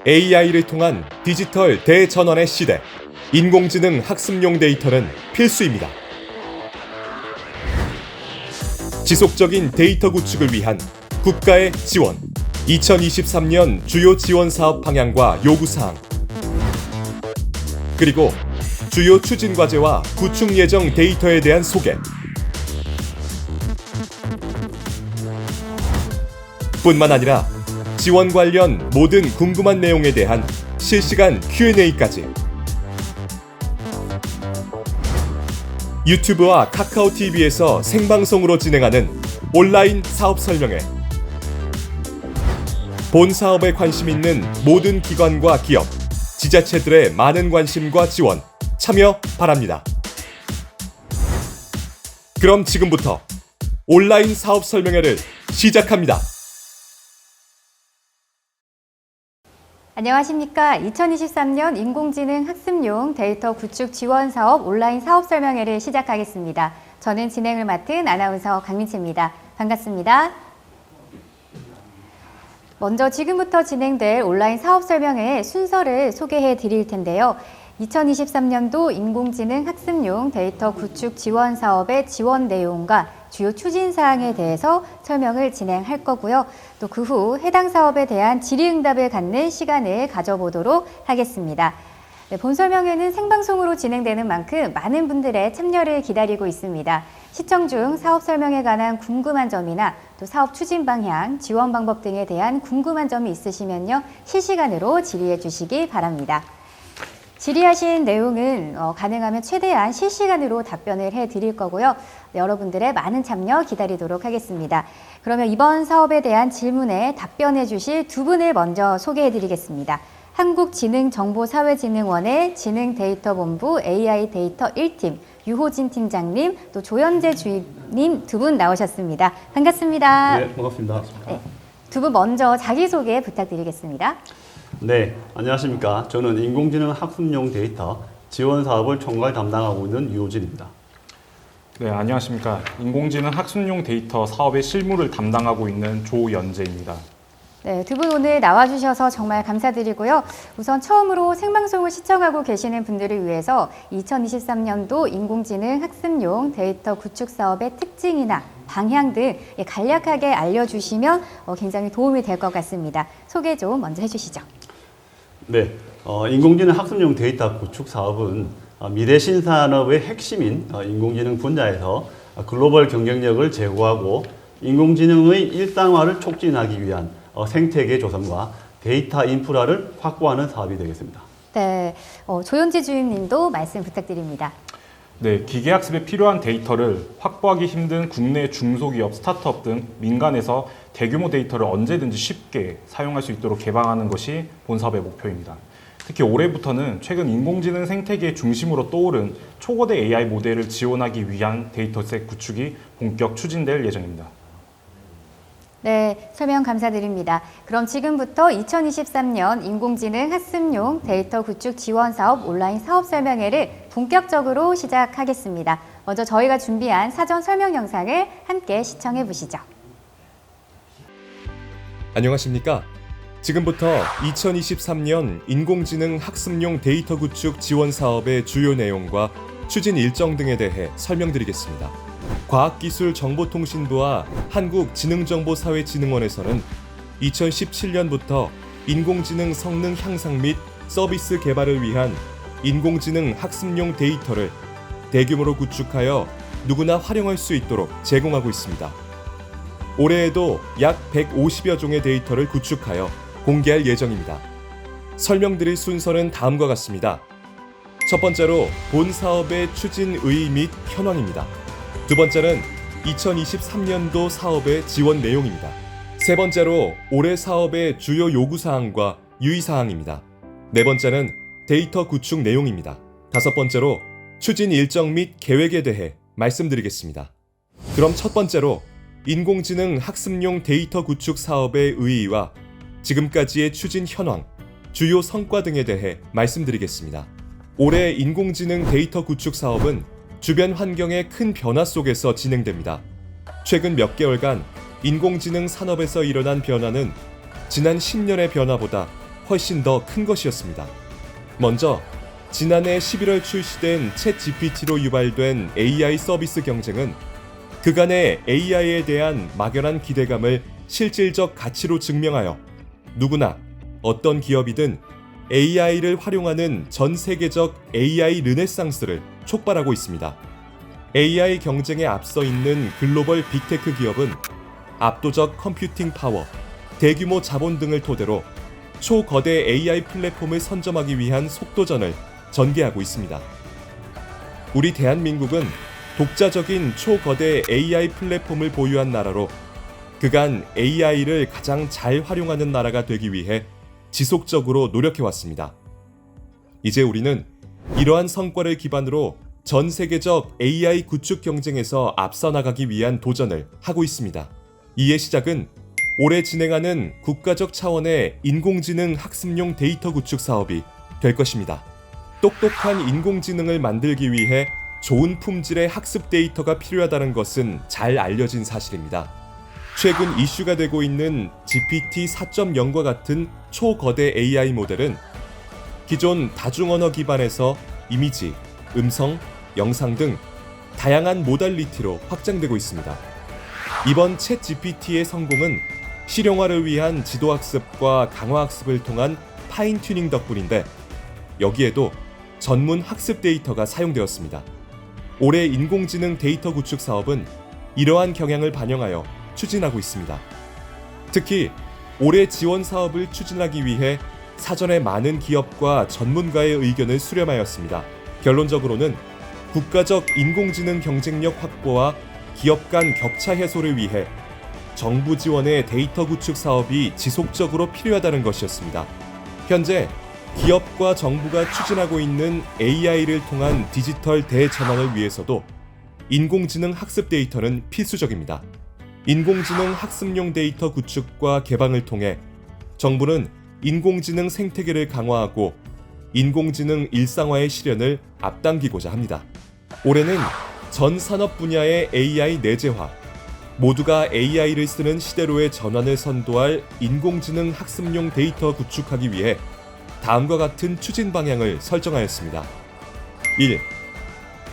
AI를 통한 디지털 대전환의 시대. 인공지능 학습용 데이터는 필수입니다. 지속적인 데이터 구축을 위한 국가의 지원. 2023년 주요 지원 사업 방향과 요구사항. 그리고 주요 추진 과제와 구축 예정 데이터에 대한 소개. 뿐만 아니라 지원 관련 모든 궁금한 내용에 대한 실시간 Q&A까지. 유튜브와 카카오 TV에서 생방송으로 진행하는 온라인 사업 설명회. 본 사업에 관심 있는 모든 기관과 기업, 지자체들의 많은 관심과 지원, 참여 바랍니다. 그럼 지금부터 온라인 사업 설명회를 시작합니다. 안녕하십니까. 2023년 인공지능 학습용 데이터 구축 지원 사업 온라인 사업 설명회를 시작하겠습니다. 저는 진행을 맡은 아나운서 강민채입니다. 반갑습니다. 먼저 지금부터 진행될 온라인 사업 설명회의 순서를 소개해 드릴 텐데요. 2023년도 인공지능 학습용 데이터 구축 지원 사업의 지원 내용과 주요 추진 사항에 대해서 설명을 진행할 거고요. 또 그 후 해당 사업에 대한 질의응답을 갖는 시간을 가져보도록 하겠습니다. 네, 본 설명회는 생방송으로 진행되는 만큼 많은 분들의 참여를 기다리고 있습니다. 시청 중 사업 설명에 관한 궁금한 점이나 또 사업 추진 방향, 지원 방법 등에 대한 궁금한 점이 있으시면요, 실시간으로 질의해 주시기 바랍니다. 질의하신 내용은 가능하면 최대한 실시간으로 답변을 해드릴 거고요. 여러분들의 많은 참여 기다리도록 하겠습니다. 그러면 이번 사업에 대한 질문에 답변해 주실 두 분을 먼저 소개해 드리겠습니다. 한국지능정보사회진흥원의 지능데이터본부 AI 데이터 1팀 유호진 팀장님, 또 조현재 주임님 두 분 나오셨습니다. 반갑습니다. 네, 반갑습니다. 네, 두 분 먼저 자기소개 부탁드리겠습니다. 네, 안녕하십니까. 저는 인공지능 학습용 데이터 지원 사업을 총괄 담당하고 있는 유호진입니다. 네, 안녕하십니까. 인공지능 학습용 데이터 사업의 실무를 담당하고 있는 조연재입니다. 네, 두 분 오늘 나와주셔서 정말 감사드리고요. 우선 처음으로 생방송을 시청하고 계시는 분들을 위해서 2023년도 인공지능 학습용 데이터 구축 사업의 특징이나 방향 등 간략하게 알려주시면 굉장히 도움이 될 것 같습니다. 소개 좀 먼저 해주시죠. 네, 인공지능 학습용 데이터 구축 사업은 미래 신산업의 핵심인 인공지능 분야에서 글로벌 경쟁력을 제고하고 인공지능의 일상화를 촉진하기 위한 생태계 조성과 데이터 인프라를 확보하는 사업이 되겠습니다. 네, 조현지 주임님도 말씀 부탁드립니다. 네, 기계학습에 필요한 데이터를 확보하기 힘든 국내 중소기업, 스타트업 등 민간에서 대규모 데이터를 언제든지 쉽게 사용할 수 있도록 개방하는 것이 본 사업의 목표입니다. 특히 올해부터는 최근 인공지능 생태계 중심으로 떠오른 초거대 AI 모델을 지원하기 위한 데이터셋 구축이 본격 추진될 예정입니다. 네, 설명 감사드립니다. 그럼 지금부터 2023년 인공지능 학습용 데이터 구축 지원 사업 온라인 사업 설명회를 본격적으로 시작하겠습니다. 먼저 저희가 준비한 사전 설명 영상을 함께 시청해 보시죠. 안녕하십니까? 지금부터 2023년 인공지능 학습용 데이터 구축 지원 사업의 주요 내용과 추진 일정 등에 대해 설명드리겠습니다. 과학기술정보통신부와 한국지능정보사회진흥원에서는 2017년부터 인공지능 성능 향상 및 서비스 개발을 위한 인공지능 학습용 데이터를 대규모로 구축하여 누구나 활용할 수 있도록 제공하고 있습니다. 올해에도 약 150여 종의 데이터를 구축하여 공개할 예정입니다. 설명드릴 순서는 다음과 같습니다. 첫 번째로 본 사업의 추진 의의 및 현황입니다. 두 번째는 2023년도 사업의 지원 내용입니다. 세 번째로 올해 사업의 주요 요구사항과 유의사항입니다. 네 번째는 데이터 구축 내용입니다. 다섯 번째로 추진 일정 및 계획에 대해 말씀드리겠습니다. 그럼 첫 번째로 인공지능 학습용 데이터 구축 사업의 의의와 지금까지의 추진 현황, 주요 성과 등에 대해 말씀드리겠습니다. 올해 인공지능 데이터 구축 사업은 주변 환경의 큰 변화 속에서 진행됩니다. 최근 몇 개월간 인공지능 산업에서 일어난 변화는 지난 10년의 변화보다 훨씬 더 큰 것이었습니다. 먼저 지난해 11월 출시된 챗 GPT로 유발된 AI 서비스 경쟁은 그간의 AI에 대한 막연한 기대감을 실질적 가치로 증명하여 누구나 어떤 기업이든 AI를 활용하는 전 세계적 AI 르네상스를 촉발하고 있습니다. AI 경쟁에 앞서 있는 글로벌 빅테크 기업은 압도적 컴퓨팅 파워, 대규모 자본 등을 토대로 초거대 AI 플랫폼을 선점하기 위한 속도전을 전개하고 있습니다. 우리 대한민국은 독자적인 초거대 AI 플랫폼을 보유한 나라로 그간 AI를 가장 잘 활용하는 나라가 되기 위해 지속적으로 노력해왔습니다. 이제 우리는 이러한 성과를 기반으로 전 세계적 AI 구축 경쟁에서 앞서 나가기 위한 도전을 하고 있습니다. 이의 시작은 올해 진행하는 국가적 차원의 인공지능 학습용 데이터 구축 사업이 될 것입니다. 똑똑한 인공지능을 만들기 위해 좋은 품질의 학습 데이터가 필요하다는 것은 잘 알려진 사실입니다. 최근 이슈가 되고 있는 GPT 4.0과 같은 초거대 AI 모델은 기존 다중언어 기반에서 이미지, 음성, 영상 등 다양한 모달리티로 확장되고 있습니다. 이번 챗 GPT의 성공은 실용화를 위한 지도학습과 강화학습을 통한 파인튜닝 덕분인데 여기에도 전문 학습 데이터가 사용되었습니다. 올해 인공지능 데이터 구축 사업은 이러한 경향을 반영하여 추진하고 있습니다. 특히 올해 지원 사업을 추진하기 위해 사전에 많은 기업과 전문가의 의견을 수렴하였습니다. 결론적으로는 국가적 인공지능 경쟁력 확보와 기업 간 격차 해소를 위해 정부 지원의 데이터 구축 사업이 지속적으로 필요하다는 것이었습니다. 현재 기업과 정부가 추진하고 있는 AI를 통한 디지털 대전환을 위해서도 인공지능 학습 데이터는 필수적입니다. 인공지능 학습용 데이터 구축과 개방을 통해 정부는 인공지능 생태계를 강화하고 인공지능 일상화의 실현을 앞당기고자 합니다. 올해는 전 산업 분야의 AI 내재화, 모두가 AI를 쓰는 시대로의 전환을 선도할 인공지능 학습용 데이터 구축하기 위해 다음과 같은 추진 방향을 설정하였습니다. 1.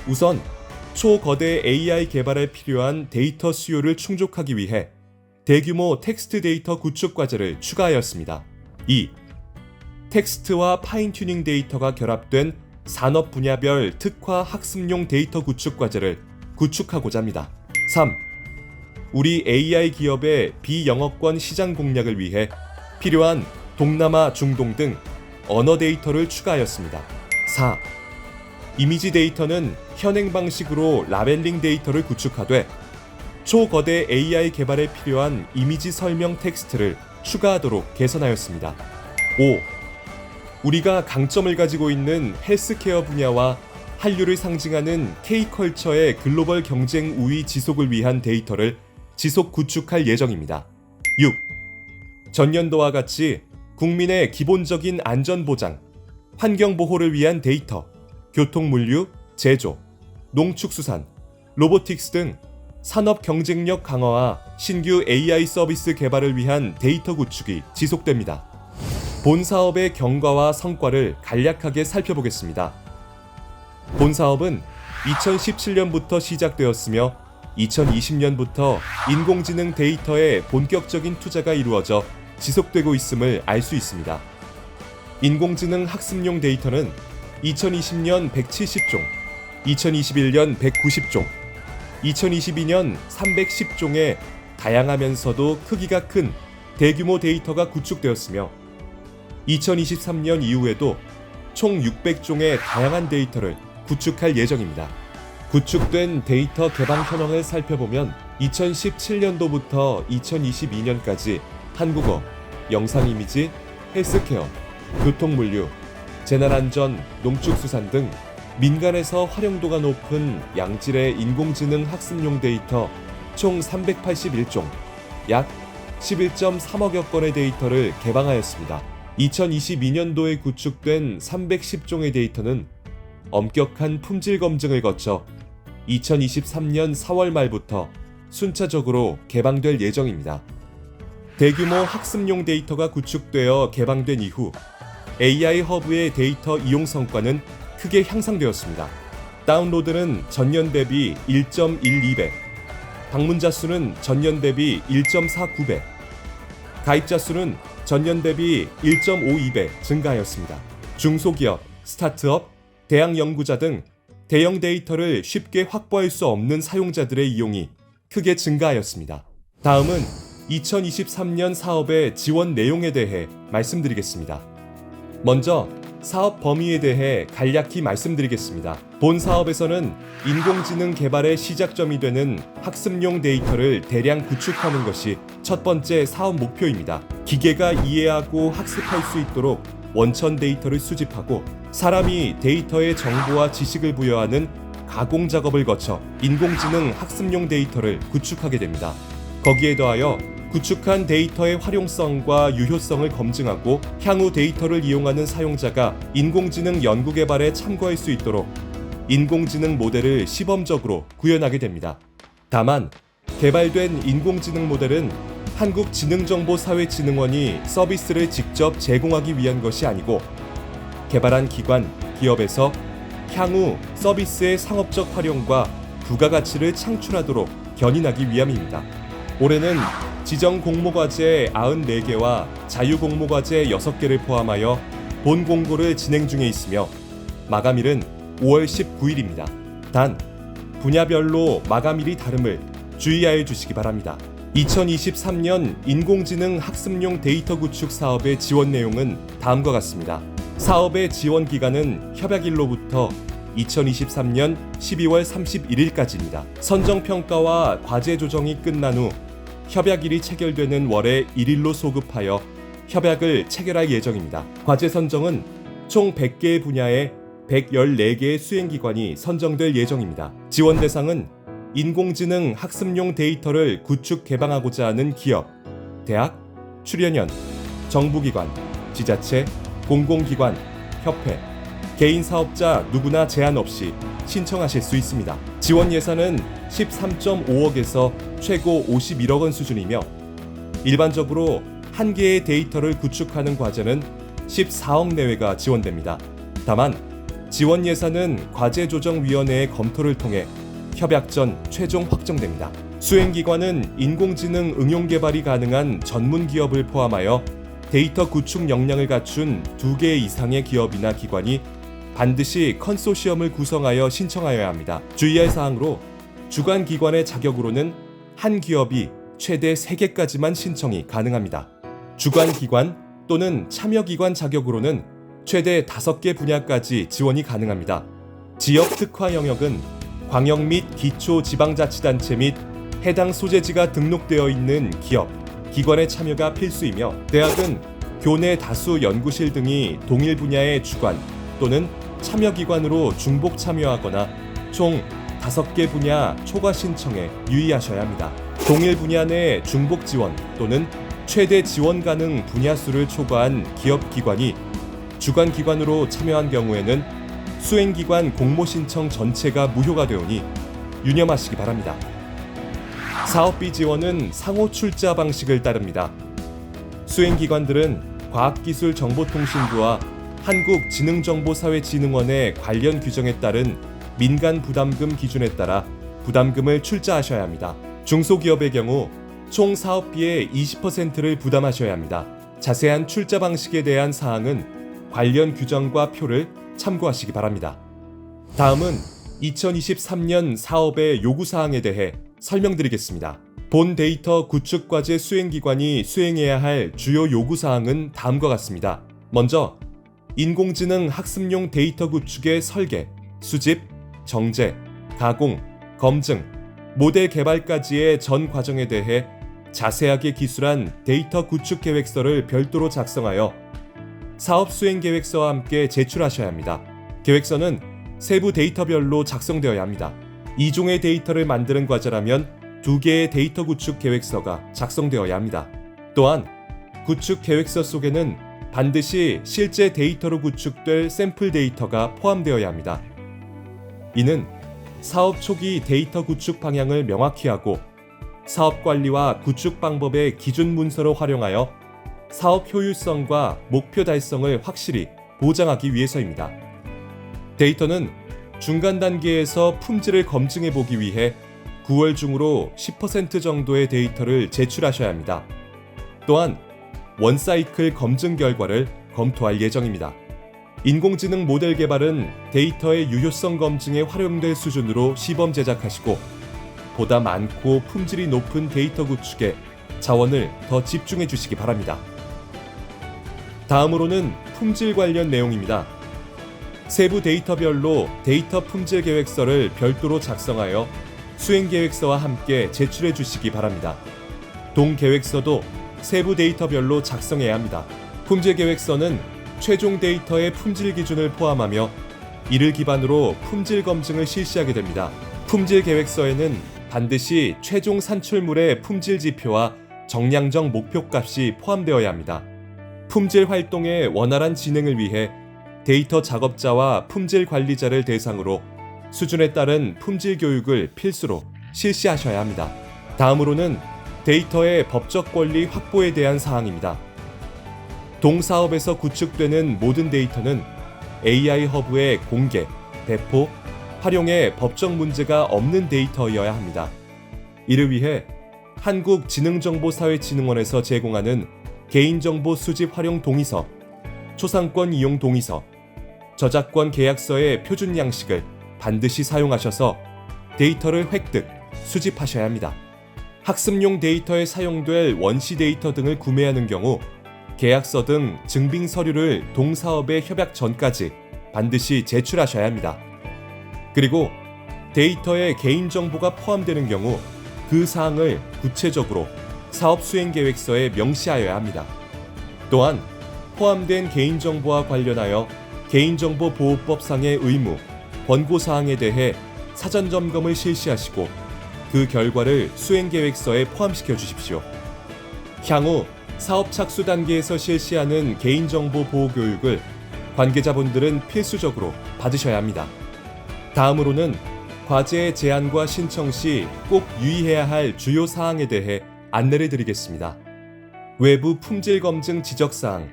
우선 초거대 AI 개발에 필요한 데이터 수요를 충족하기 위해 대규모 텍스트 데이터 구축 과제를 추가하였습니다. 2. 텍스트와 파인튜닝 데이터가 결합된 산업 분야별 특화 학습용 데이터 구축 과제를 구축하고자 합니다. 3. 우리 AI 기업의 비영어권 시장 공략을 위해 필요한 동남아, 중동 등 언어 데이터를 추가하였습니다. 4. 이미지 데이터는 현행 방식으로 라벨링 데이터를 구축하되 초거대 AI 개발에 필요한 이미지 설명 텍스트를 추가하도록 개선하였습니다. 5. 우리가 강점을 가지고 있는 헬스케어 분야와 한류를 상징하는 K컬처의 글로벌 경쟁 우위 지속을 위한 데이터를 지속 구축할 예정입니다. 6. 전년도와 같이 국민의 기본적인 안전 보장, 환경 보호를 위한 데이터, 교통 물류, 제조, 농축수산, 로보틱스 등 산업 경쟁력 강화와 신규 AI 서비스 개발을 위한 데이터 구축이 지속됩니다. 본 사업의 경과와 성과를 간략하게 살펴보겠습니다. 본 사업은 2017년부터 시작되었으며 2020년부터 인공지능 데이터에 본격적인 투자가 이루어져 지속되고 있음을 알 수 있습니다. 인공지능 학습용 데이터는 2020년 170종, 2021년 190종, 2022년 310종의 다양하면서도 크기가 큰 대규모 데이터가 구축되었으며 2023년 이후에도 총 600종의 다양한 데이터를 구축할 예정입니다. 구축된 데이터 개방 현황을 살펴보면 2017년도부터 2022년까지 한국어, 영상 이미지, 헬스케어, 교통물류, 재난안전, 농축수산 등 민간에서 활용도가 높은 양질의 인공지능 학습용 데이터 총 381종, 약 11.3억여 건의 데이터를 개방하였습니다. 2022년도에 구축된 310종의 데이터는 엄격한 품질 검증을 거쳐 2023년 4월 말부터 순차적으로 개방될 예정입니다. 대규모 학습용 데이터가 구축되어 개방된 이후 AI 허브의 데이터 이용 성과는 크게 향상되었습니다. 다운로드는 전년 대비 1.12배, 방문자 수는 전년 대비 1.49배, 가입자 수는 전년 대비 1.52배 증가하였습니다. 중소기업, 스타트업, 대학 연구자 등 대형 데이터를 쉽게 확보할 수 없는 사용자들의 이용이 크게 증가하였습니다. 다음은 2023년 사업의 지원 내용에 대해 말씀드리겠습니다. 먼저 사업 범위에 대해 간략히 말씀드리겠습니다. 본 사업에서는 인공지능 개발의 시작점이 되는 학습용 데이터를 대량 구축하는 것이 첫 번째 사업 목표입니다. 기계가 이해하고 학습할 수 있도록 원천 데이터를 수집하고 사람이 데이터에 정보와 지식을 부여하는 가공 작업을 거쳐 인공지능 학습용 데이터를 구축하게 됩니다. 거기에 더하여 구축한 데이터의 활용성과 유효성을 검증하고 향후 데이터를 이용하는 사용자가 인공지능 연구개발에 참고할 수 있도록 인공지능 모델을 시범적으로 구현하게 됩니다. 다만 개발된 인공지능 모델은 한국지능정보사회진흥원이 서비스를 직접 제공하기 위한 것이 아니고 개발한 기관, 기업에서 향후 서비스의 상업적 활용과 부가가치를 창출하도록 견인하기 위함입니다. 올해는 지정 공모과제 94개와 자유공모과제 6개를 포함하여 본 공고를 진행 중에 있으며 마감일은 5월 19일입니다. 단 분야별로 마감일이 다름을 주의하여 주시기 바랍니다. 2023년 인공지능 학습용 데이터 구축 사업의 지원 내용은 다음과 같습니다. 사업의 지원 기간은 협약일로부터 2023년 12월 31일까지입니다. 선정평가와 과제 조정이 끝난 후 협약일이 체결되는 월의 1일로 소급하여 협약을 체결할 예정입니다. 과제 선정은 총 100개의 분야에 114개의 수행기관이 선정될 예정입니다. 지원 대상은 인공지능 학습용 데이터를 구축 개방하고자 하는 기업, 대학, 출연연, 정부기관, 지자체, 공공기관, 협회, 개인 사업자 누구나 제한 없이 신청하실 수 있습니다. 지원 예산은 13.5억에서 최고 51억 원 수준이며 일반적으로 한 개의 데이터를 구축하는 과제는 14억 내외가 지원됩니다. 다만 지원 예산은 과제조정위원회의 검토를 통해 협약 전 최종 확정됩니다. 수행기관은 인공지능 응용 개발이 가능한 전문 기업을 포함하여 데이터 구축 역량을 갖춘 2개 이상의 기업이나 기관이 반드시 컨소시엄을 구성하여 신청하여야 합니다. 주의할 사항으로 주관 기관의 자격으로는 한 기업이 최대 3개까지만 신청이 가능합니다. 주관 기관 또는 참여 기관 자격으로는 최대 5개 분야까지 지원이 가능합니다. 지역 특화 영역은 광역 및 기초지방자치단체 및 해당 소재지가 등록되어 있는 기업, 기관의 참여가 필수이며 대학은 교내 다수 연구실 등이 동일 분야의 주관 또는 참여기관으로 중복 참여하거나 총 5개 분야 초과 신청에 유의하셔야 합니다. 동일 분야 내 중복 지원 또는 최대 지원 가능 분야 수를 초과한 기업 기관이 주관 기관으로 참여한 경우에는 수행기관 공모 신청 전체가 무효가 되오니 유념하시기 바랍니다. 사업비 지원은 상호 출자 방식을 따릅니다. 수행기관들은 과학기술정보통신부와 한국지능정보사회진흥원의 관련 규정에 따른 민간 부담금 기준에 따라 부담금을 출자하셔야 합니다. 중소기업의 경우 총 사업비의 20%를 부담하셔야 합니다. 자세한 출자 방식에 대한 사항은 관련 규정과 표를 참고하시기 바랍니다. 다음은 2023년 사업의 요구사항에 대해 설명드리겠습니다. 본 데이터 구축과제 수행기관이 수행해야 할 주요 요구사항은 다음과 같습니다. 먼저 인공지능 학습용 데이터 구축의 설계, 수집, 정제, 가공, 검증, 모델 개발까지의 전 과정에 대해 자세하게 기술한 데이터 구축 계획서를 별도로 작성하여 사업 수행 계획서와 함께 제출하셔야 합니다. 계획서는 세부 데이터별로 작성되어야 합니다. 2종의 데이터를 만드는 과제라면 2개의 데이터 구축 계획서가 작성되어야 합니다. 또한 구축 계획서 속에는 반드시 실제 데이터로 구축될 샘플 데이터가 포함되어야 합니다. 이는 사업 초기 데이터 구축 방향을 명확히 하고 사업 관리와 구축 방법의 기준 문서로 활용하여 사업 효율성과 목표 달성을 확실히 보장하기 위해서입니다. 데이터는 중간 단계에서 품질을 검증해 보기 위해 9월 중으로 10% 정도의 데이터를 제출하셔야 합니다. 또한 원사이클 검증 결과를 검토할 예정입니다. 인공지능 모델 개발은 데이터의 유효성 검증에 활용될 수준으로 시범 제작하시고 보다 많고 품질이 높은 데이터 구축에 자원을 더 집중해 주시기 바랍니다. 다음으로는 품질 관련 내용입니다. 세부 데이터별로 데이터 품질 계획서를 별도로 작성하여 수행 계획서와 함께 제출해 주시기 바랍니다. 동 계획서도 세부 데이터별로 작성해야 합니다. 품질 계획서는 최종 데이터의 품질 기준을 포함하며 이를 기반으로 품질 검증을 실시하게 됩니다. 품질 계획서에는 반드시 최종 산출물의 품질 지표와 정량적 목표값이 포함되어야 합니다. 품질 활동의 원활한 진행을 위해 데이터 작업자와 품질 관리자를 대상으로 수준에 따른 품질 교육을 필수로 실시하셔야 합니다. 다음으로는 데이터의 법적 권리 확보에 대한 사항입니다. 동사업에서 구축되는 모든 데이터는 AI 허브의 공개, 배포, 활용에 법적 문제가 없는 데이터여야 합니다. 이를 위해 한국지능정보사회진흥원에서 제공하는 개인정보 수집 활용 동의서, 초상권 이용 동의서, 저작권 계약서의 표준 양식을 반드시 사용하셔서 데이터를 획득, 수집하셔야 합니다. 학습용 데이터에 사용될 원시 데이터 등을 구매하는 경우 계약서 등 증빙 서류를 동사업의 협약 전까지 반드시 제출하셔야 합니다. 그리고 데이터에 개인정보가 포함되는 경우 그 사항을 구체적으로 사업 수행 계획서에 명시하여야 합니다. 또한 포함된 개인정보와 관련하여 개인정보보호법상의 의무, 권고사항에 대해 사전 점검을 실시하시고 그 결과를 수행 계획서에 포함시켜 주십시오. 향후 사업 착수 단계에서 실시하는 개인정보 보호 교육을 관계자분들은 필수적으로 받으셔야 합니다. 다음으로는 과제 제안과 신청 시 꼭 유의해야 할 주요 사항에 대해 안내를 드리겠습니다. 외부 품질 검증 지적 사항,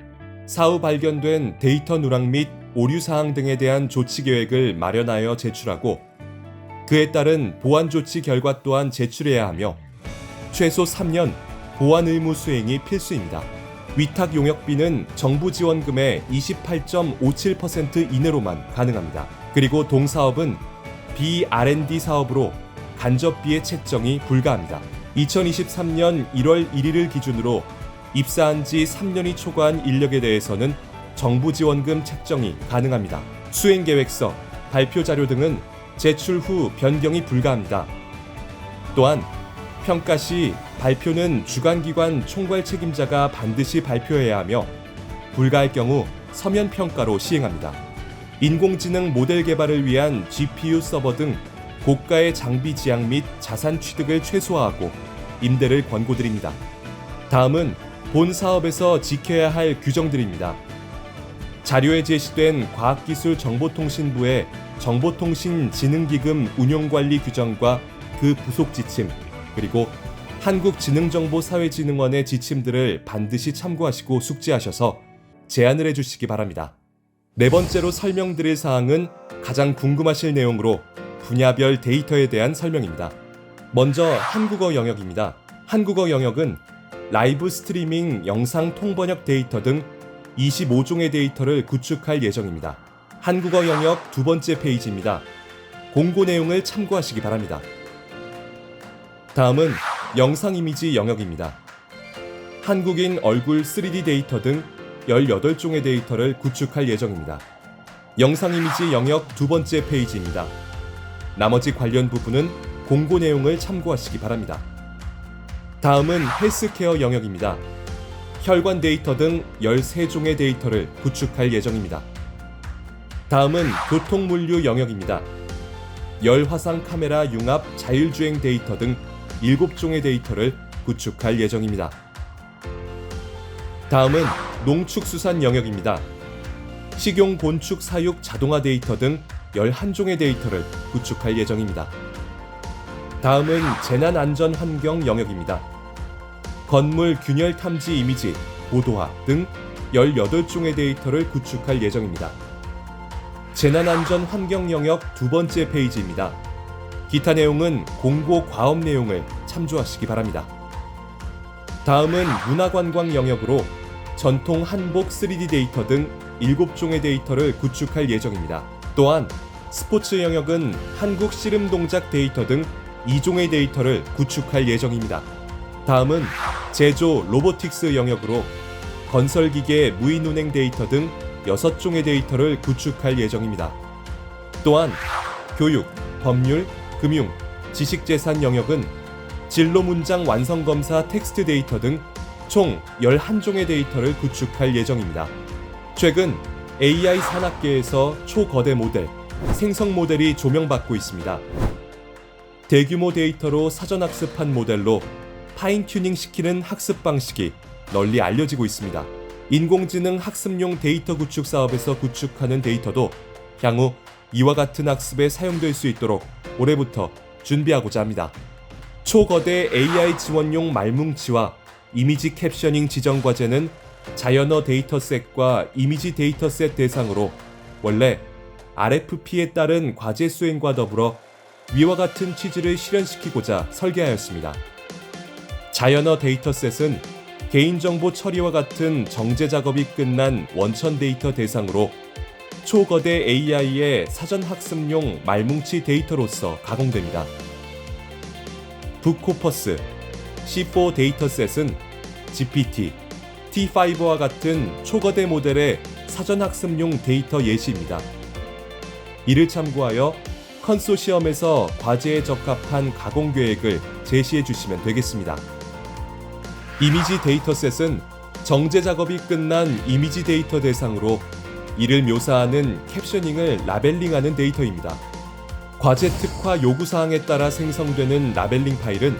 사후 발견된 데이터 누락 및 오류 사항 등에 대한 조치 계획을 마련하여 제출하고 그에 따른 보완 조치 결과 또한 제출해야 하며 최소 3년 보완 의무 수행이 필수입니다. 위탁 용역비는 정부 지원금의 28.57% 이내로만 가능합니다. 그리고 동사업은 B&R&D 사업으로 간접비의 책정이 불가합니다. 2023년 1월 1일을 기준으로 입사한 지 3년이 초과한 인력에 대해서는 정부 지원금 책정이 가능합니다. 수행계획서, 발표 자료 등은 제출 후 변경이 불가합니다. 또한 평가 시 발표는 주관기관 총괄 책임자가 반드시 발표해야 하며 불가할 경우 서면 평가로 시행합니다. 인공지능 모델 개발을 위한 GPU 서버 등 고가의 장비 지향 및 자산 취득을 최소화하고 임대를 권고드립니다. 다음은 본 사업에서 지켜야 할 규정들입니다. 자료에 제시된 과학기술정보통신부의 정보통신진흥기금 운용관리 규정과 그 부속 지침, 그리고 한국지능정보사회진흥원의 지침들을 반드시 참고하시고 숙지하셔서 제안을 해주시기 바랍니다. 네 번째로 설명드릴 사항은 가장 궁금하실 내용으로 분야별 데이터에 대한 설명입니다. 먼저 한국어 영역입니다. 한국어 영역은 라이브 스트리밍 영상 통번역 데이터 등 25종의 데이터를 구축할 예정입니다. 한국어 영역 두 번째 페이지입니다. 공고 내용을 참고하시기 바랍니다. 다음은 영상 이미지 영역입니다. 한국인 얼굴 3D 데이터 등 18종의 데이터를 구축할 예정입니다. 영상 이미지 영역 두 번째 페이지입니다. 나머지 관련 부분은 공고 내용을 참고하시기 바랍니다. 다음은 헬스케어 영역입니다. 혈관 데이터 등 13종의 데이터를 구축할 예정입니다. 다음은 교통물류 영역입니다. 열화상 카메라 융합 자율주행 데이터 등 7종의 데이터를 구축할 예정입니다. 다음은 농축수산 영역입니다. 식용 곤축 사육 자동화 데이터 등 11종의 데이터를 구축할 예정입니다. 다음은 재난안전환경 영역입니다. 건물 균열 탐지 이미지, 보도화 등 18종의 데이터를 구축할 예정입니다. 재난안전환경 영역 두 번째 페이지입니다. 기타 내용은 공고 과업 내용을 참조하시기 바랍니다. 다음은 문화관광 영역으로 전통 한복 3D 데이터 등 7종의 데이터를 구축할 예정입니다. 또한 스포츠 영역은 한국 씨름 동작 데이터 등 2종의 데이터를 구축할 예정입니다. 다음은 제조 로보틱스 영역으로 건설기계 무인운행 데이터 등 6종의 데이터를 구축할 예정입니다. 또한 교육, 법률, 금융, 지식재산 영역은 진로문장 완성검사 텍스트 데이터 등 총 11종의 데이터를 구축할 예정입니다. 최근 AI 산업계에서 초거대 모델, 생성 모델이 조명받고 있습니다. 대규모 데이터로 사전학습한 모델로 파인튜닝 시키는 학습 방식이 널리 알려지고 있습니다. 인공지능 학습용 데이터 구축 사업에서 구축하는 데이터도 향후 이와 같은 학습에 사용될 수 있도록 올해부터 준비하고자 합니다. 초거대 AI 지원용 말뭉치와 이미지 캡셔닝 지정 과제는 자연어 데이터셋과 이미지 데이터셋 대상으로 원래 RFP에 따른 과제 수행과 더불어 위와 같은 취지를 실현시키고자 설계하였습니다. 자연어 데이터셋은 개인정보 처리와 같은 정제 작업이 끝난 원천 데이터 대상으로 초거대 AI의 사전 학습용 말뭉치 데이터로서 가공됩니다. 북코퍼스, C4 데이터셋은 GPT, T5와 같은 초거대 모델의 사전 학습용 데이터 예시입니다. 이를 참고하여 컨소시엄에서 과제에 적합한 가공 계획을 제시해 주시면 되겠습니다. 이미지 데이터셋은 정제 작업이 끝난 이미지 데이터 대상으로 이를 묘사하는 캡셔닝을 라벨링하는 데이터입니다. 과제 특화 요구사항에 따라 생성되는 라벨링 파일은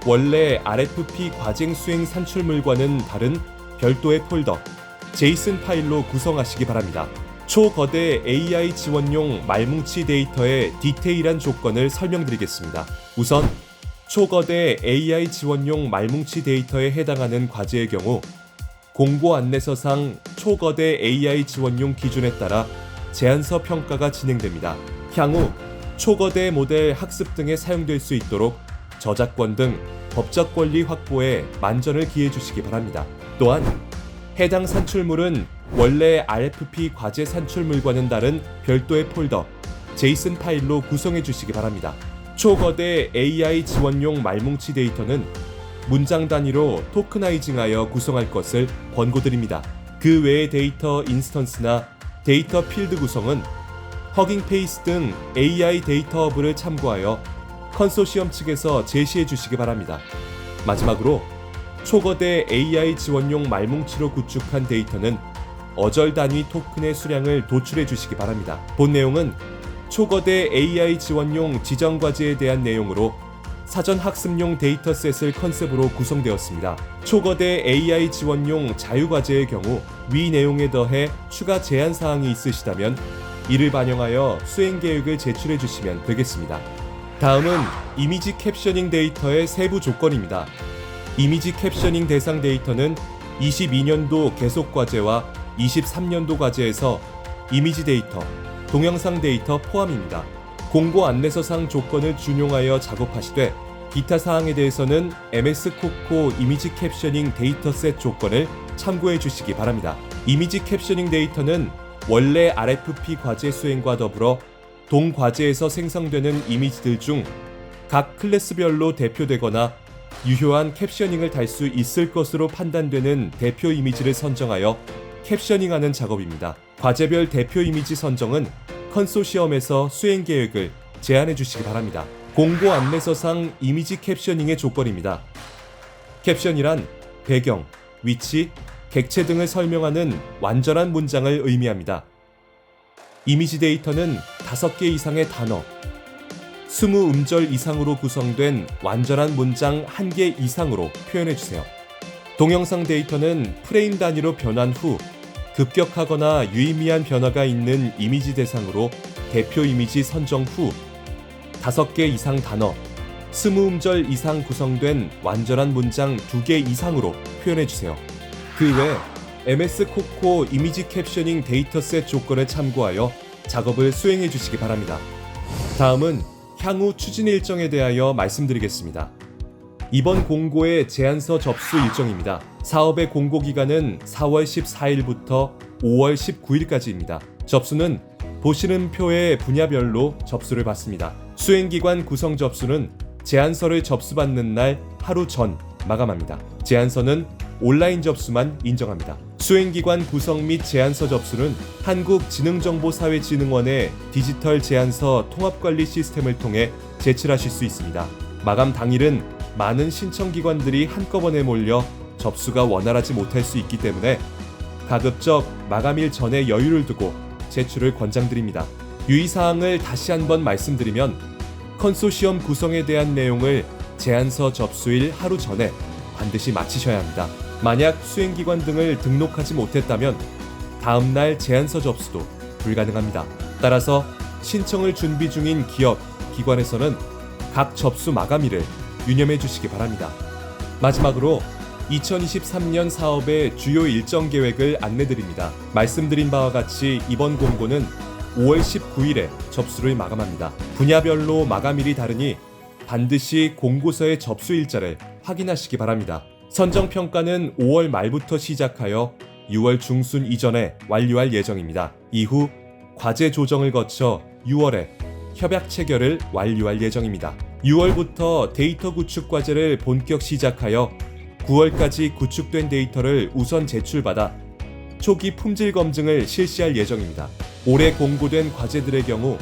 원래 RFP 과쟁 수행 산출물과는 다른 별도의 폴더, 제이슨 파일로 구성하시기 바랍니다. 초거대 AI 지원용 말뭉치 데이터의 디테일한 조건을 설명드리겠습니다. 우선 초거대 AI 지원용 말뭉치 데이터에 해당하는 과제의 경우 공고 안내서상 초거대 AI 지원용 기준에 따라 제안서 평가가 진행됩니다. 향후 초거대 모델 학습 등에 사용될 수 있도록 저작권 등 법적 권리 확보에 만전을 기해 주시기 바랍니다. 또한 해당 산출물은 원래 RFP 과제 산출물과는 다른 별도의 폴더, 제이슨 파일로 구성해 주시기 바랍니다. 초거대 AI 지원용 말뭉치 데이터는 문장 단위로 토크나이징하여 구성할 것을 권고드립니다. 그 외의 데이터 인스턴스나 데이터 필드 구성은 허깅페이스 등 AI 데이터 허브를 참고하여 컨소시엄 측에서 제시해 주시기 바랍니다. 마지막으로 초거대 AI 지원용 말뭉치로 구축한 데이터는 어절 단위 토큰의 수량을 도출해 주시기 바랍니다. 본 내용은 초거대 AI 지원용 지정 과제에 대한 내용으로 사전 학습용 데이터셋을 컨셉으로 구성되었습니다. 초거대 AI 지원용 자유과제의 경우 위 내용에 더해 추가 제한 사항이 있으시다면 이를 반영하여 수행 계획을 제출해 주시면 되겠습니다. 다음은 이미지 캡셔닝 데이터의 세부 조건입니다. 이미지 캡셔닝 대상 데이터는 22년도 계속 과제와 23년도 과제에서 이미지 데이터, 동영상 데이터 포함입니다. 공고 안내서상 조건을 준용하여 작업하시되 기타 사항에 대해서는 MS 코코 이미지 캡셔닝 데이터셋 조건을 참고해 주시기 바랍니다. 이미지 캡셔닝 데이터는 원래 RFP 과제 수행과 더불어 동 과제에서 생성되는 이미지들 중 각 클래스별로 대표되거나 유효한 캡셔닝을 달 수 있을 것으로 판단되는 대표 이미지를 선정하여 캡셔닝하는 작업입니다. 과제별 대표 이미지 선정은 컨소시엄에서 수행 계획을 제안해 주시기 바랍니다. 공고 안내서상 이미지 캡셔닝의 조건입니다. 캡션이란 배경, 위치, 객체 등을 설명하는 완전한 문장을 의미합니다. 이미지 데이터는 5개 이상의 단어, 20음절 이상으로 구성된 완전한 문장 1개 이상으로 표현해주세요. 동영상 데이터는 프레임 단위로 변환 후 급격하거나 유의미한 변화가 있는 이미지 대상으로 대표 이미지 선정 후 5개 이상 단어, 20음절 이상 구성된 완전한 문장 2개 이상으로 표현해주세요. 그 외 MS 코코 이미지 캡셔닝 데이터셋 조건을 참고하여 작업을 수행해 주시기 바랍니다. 다음은 향후 추진 일정에 대하여 말씀드리겠습니다. 이번 공고의 제안서 접수 일정입니다. 사업의 공고 기간은 4월 14일부터 5월 19일까지입니다. 접수는 보시는 표의 분야별로 접수를 받습니다. 수행기관 구성 접수는 제안서를 접수받는 날 하루 전 마감합니다. 제안서는 온라인 접수만 인정합니다. 수행기관 구성 및 제안서 접수는 한국지능정보사회진흥원의 디지털 제안서 통합관리 시스템을 통해 제출하실 수 있습니다. 마감 당일은 많은 신청기관들이 한꺼번에 몰려 접수가 원활하지 못할 수 있기 때문에 가급적 마감일 전에 여유를 두고 제출을 권장드립니다. 유의사항을 다시 한번 말씀드리면 컨소시엄 구성에 대한 내용을 제안서 접수일 하루 전에 반드시 마치셔야 합니다. 만약 수행기관 등을 등록하지 못했다면 다음날 제안서 접수도 불가능합니다. 따라서 신청을 준비 중인 기업, 기관에서는 각 접수 마감일을 유념해 주시기 바랍니다. 마지막으로 2023년 사업의 주요 일정 계획을 안내드립니다. 말씀드린 바와 같이 이번 공고는 5월 19일에 접수를 마감합니다. 분야별로 마감일이 다르니 반드시 공고서의 접수 일자를 확인하시기 바랍니다. 선정평가는 5월 말부터 시작하여 6월 중순 이전에 완료할 예정입니다. 이후 과제 조정을 거쳐 6월에 협약 체결을 완료할 예정입니다. 6월부터 데이터 구축 과제를 본격 시작하여 9월까지 구축된 데이터를 우선 제출받아 초기 품질 검증을 실시할 예정입니다. 올해 공고된 과제들의 경우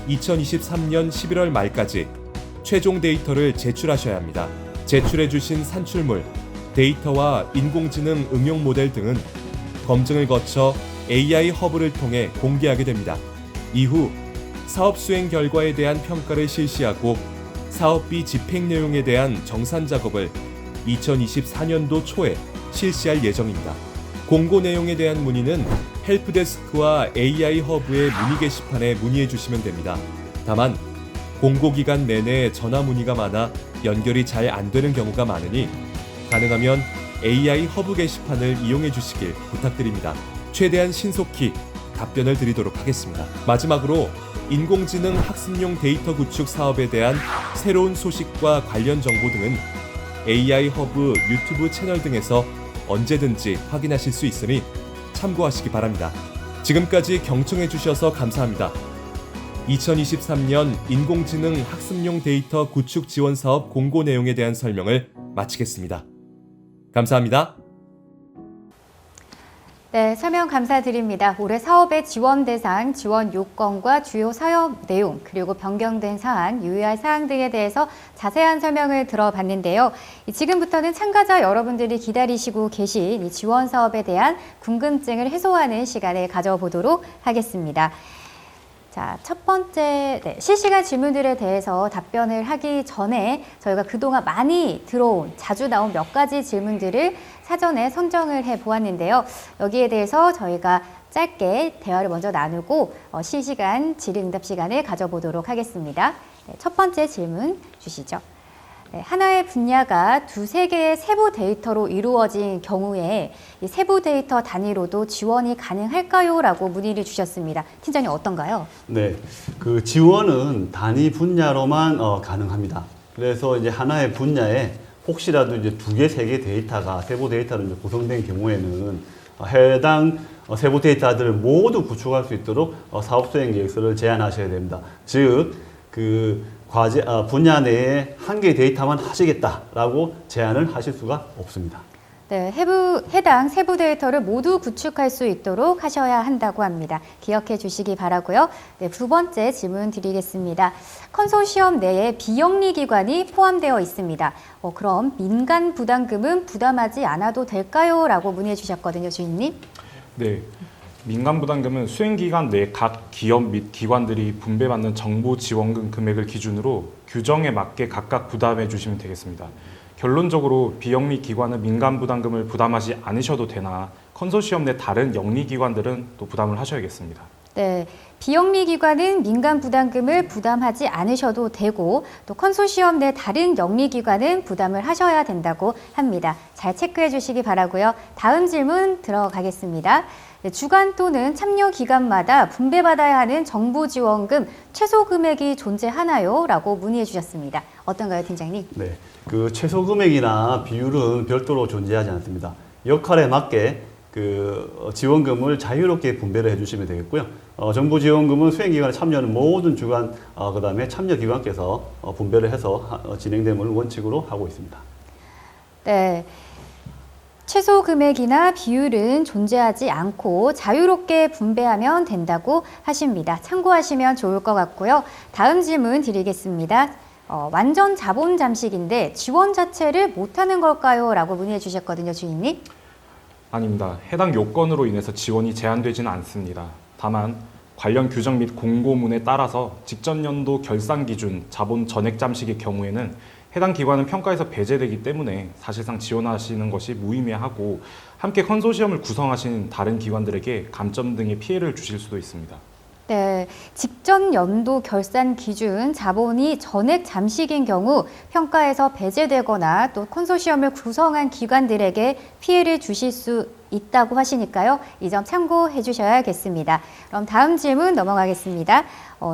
2023년 11월 말까지 최종 데이터를 제출하셔야 합니다. 제출해주신 산출물, 데이터와 인공지능 응용 모델 등은 검증을 거쳐 AI 허브를 통해 공개하게 됩니다. 이후 사업 수행 결과에 대한 평가를 실시하고 사업비 집행 내용에 대한 정산 작업을 2024년도 초에 실시할 예정입니다. 공고 내용에 대한 문의는 헬프데스크와 AI 허브의 문의 게시판에 문의해 주시면 됩니다. 다만 공고 기간 내내 전화 문의가 많아 연결이 잘 안 되는 경우가 많으니 가능하면 AI 허브 게시판을 이용해 주시길 부탁드립니다. 최대한 신속히 답변을 드리도록 하겠습니다. 마지막으로 인공지능 학습용 데이터 구축 사업에 대한 새로운 소식과 관련 정보 등은 AI 허브 유튜브 채널 등에서 언제든지 확인하실 수 있으니 참고하시기 바랍니다. 지금까지 경청해 주셔서 감사합니다. 2023년 인공지능 학습용 데이터 구축 지원 사업 공고 내용에 대한 설명을 마치겠습니다. 감사합니다. 네, 설명 감사드립니다. 올해 사업의 지원 대상, 지원 요건과 주요 사업 내용, 그리고 변경된 사안, 유의할 사항 등에 대해서 자세한 설명을 들어봤는데요. 지금부터는 참가자 여러분들이 기다리시고 계신 이 지원 사업에 대한 궁금증을 해소하는 시간을 가져보도록 하겠습니다. 자, 첫 번째 실시간 질문들에 대해서 답변을 하기 전에 저희가 그동안 많이 들어온, 자주 나온 몇 가지 질문들을 사전에 선정을 해 보았는데요. 여기에 대해서 저희가 짧게 대화를 먼저 나누고 실시간 질의응답 시간을 가져보도록 하겠습니다. 첫 번째 질문 주시죠. 하나의 분야가 두세 개의 세부 데이터로 이루어진 경우에 이 세부 데이터 단위로도 지원이 가능할까요? 라고 문의를 주셨습니다. 팀장님 어떤가요? 네, 그 지원은 단위 분야로만 가능합니다. 그래서 이제 하나의 분야에 혹시라도 이제 두 개, 세 개 데이터가 세부 데이터로 이제 구성된 경우에는 해당 세부 데이터들을 모두 구축할 수 있도록 사업 수행 계획서를 제안하셔야 됩니다. 즉, 과제 분야 내에 한 개의 데이터만 하시겠다라고 제안을 하실 수가 없습니다. 네, 해당 세부 데이터를 모두 구축할 수 있도록 하셔야 한다고 합니다. 기억해 주시기 바라고요. 네, 두 번째 질문 드리겠습니다. 컨소시엄 내에 비영리 기관이 포함되어 있습니다. 그럼 민간 부담금은 부담하지 않아도 될까요? 라고 문의해 주셨거든요, 주인님. 네, 민간 부담금은 수행기간 내 각 기업 및 기관들이 분배받는 정부 지원금 금액을 기준으로 규정에 맞게 각각 부담해 주시면 되겠습니다. 결론적으로 비영리 기관은 민간 부담금을 부담하지 않으셔도 되나 컨소시엄 내 다른 영리 기관들은 또 부담을 하셔야겠습니다. 네, 비영리 기관은 민간 부담금을 부담하지 않으셔도 되고 또 컨소시엄 내 다른 영리 기관은 부담을 하셔야 된다고 합니다. 잘 체크해 주시기 바라고요. 다음 질문 들어가겠습니다. 네, 주간 또는 참여 기간마다 분배받아야 하는 정부 지원금 최소 금액이 존재하나요? 라고 문의해 주셨습니다. 어떤가요, 팀장님? 네, 그 최소 금액이나 비율은 별도로 존재하지 않습니다. 역할에 맞게 그 지원금을 자유롭게 분배를 해주시면 되겠고요. 정부 지원금은 수행기관에 참여하는 모든 주관, 그다음에 참여기관께서 분배를 해서 진행됨을 원칙으로 하고 있습니다. 네. 최소 금액이나 비율은 존재하지 않고 자유롭게 분배하면 된다고 하십니다. 참고하시면 좋을 것 같고요. 다음 질문 드리겠습니다. 완전 자본 잠식인데 지원 자체를 못하는 걸까요? 라고 문의해 주셨거든요, 주인님. 아닙니다. 해당 요건으로 인해서 지원이 제한되지는 않습니다. 다만 관련 규정 및 공고문에 따라서 직전 연도 결산 기준 자본 전액 잠식의 경우에는 해당 기관은 평가에서 배제되기 때문에 사실상 지원하시는 것이 무의미하고 함께 컨소시엄을 구성하신 다른 기관들에게 감점 등의 피해를 주실 수도 있습니다. 네, 직전 연도 결산 기준 자본이 전액 잠식인 경우 평가에서 배제되거나 또 컨소시엄을 구성한 기관들에게 피해를 주실 수 있다고 하시니까요. 이 점 참고해 주셔야겠습니다. 그럼 다음 질문 넘어가겠습니다.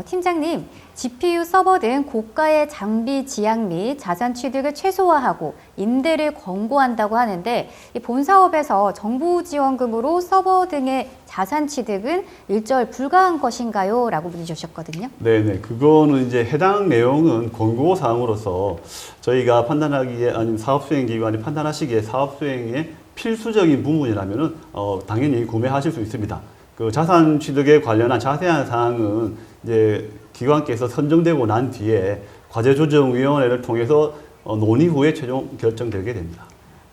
팀장님, GPU 서버 등 고가의 장비 지약 및 자산 취득을 최소화하고 임대를 권고한다고 하는데 이 본 사업에서 정부 지원금으로 서버 등의 자산 취득은 일절 불가한 것인가요? 라고 문의 주셨거든요. 네네, 그거는 이제 해당 내용은 권고 사항으로서 저희가 판단하기에 아니면 사업 수행 기관이 판단하시기에 사업 수행에 필수적인 부분이라면은 당연히 구매하실 수 있습니다. 그 자산 취득에 관련한 자세한 사항은 이제 기관께서 선정되고 난 뒤에 과제조정위원회를 통해서 논의 후에 최종 결정되게 됩니다.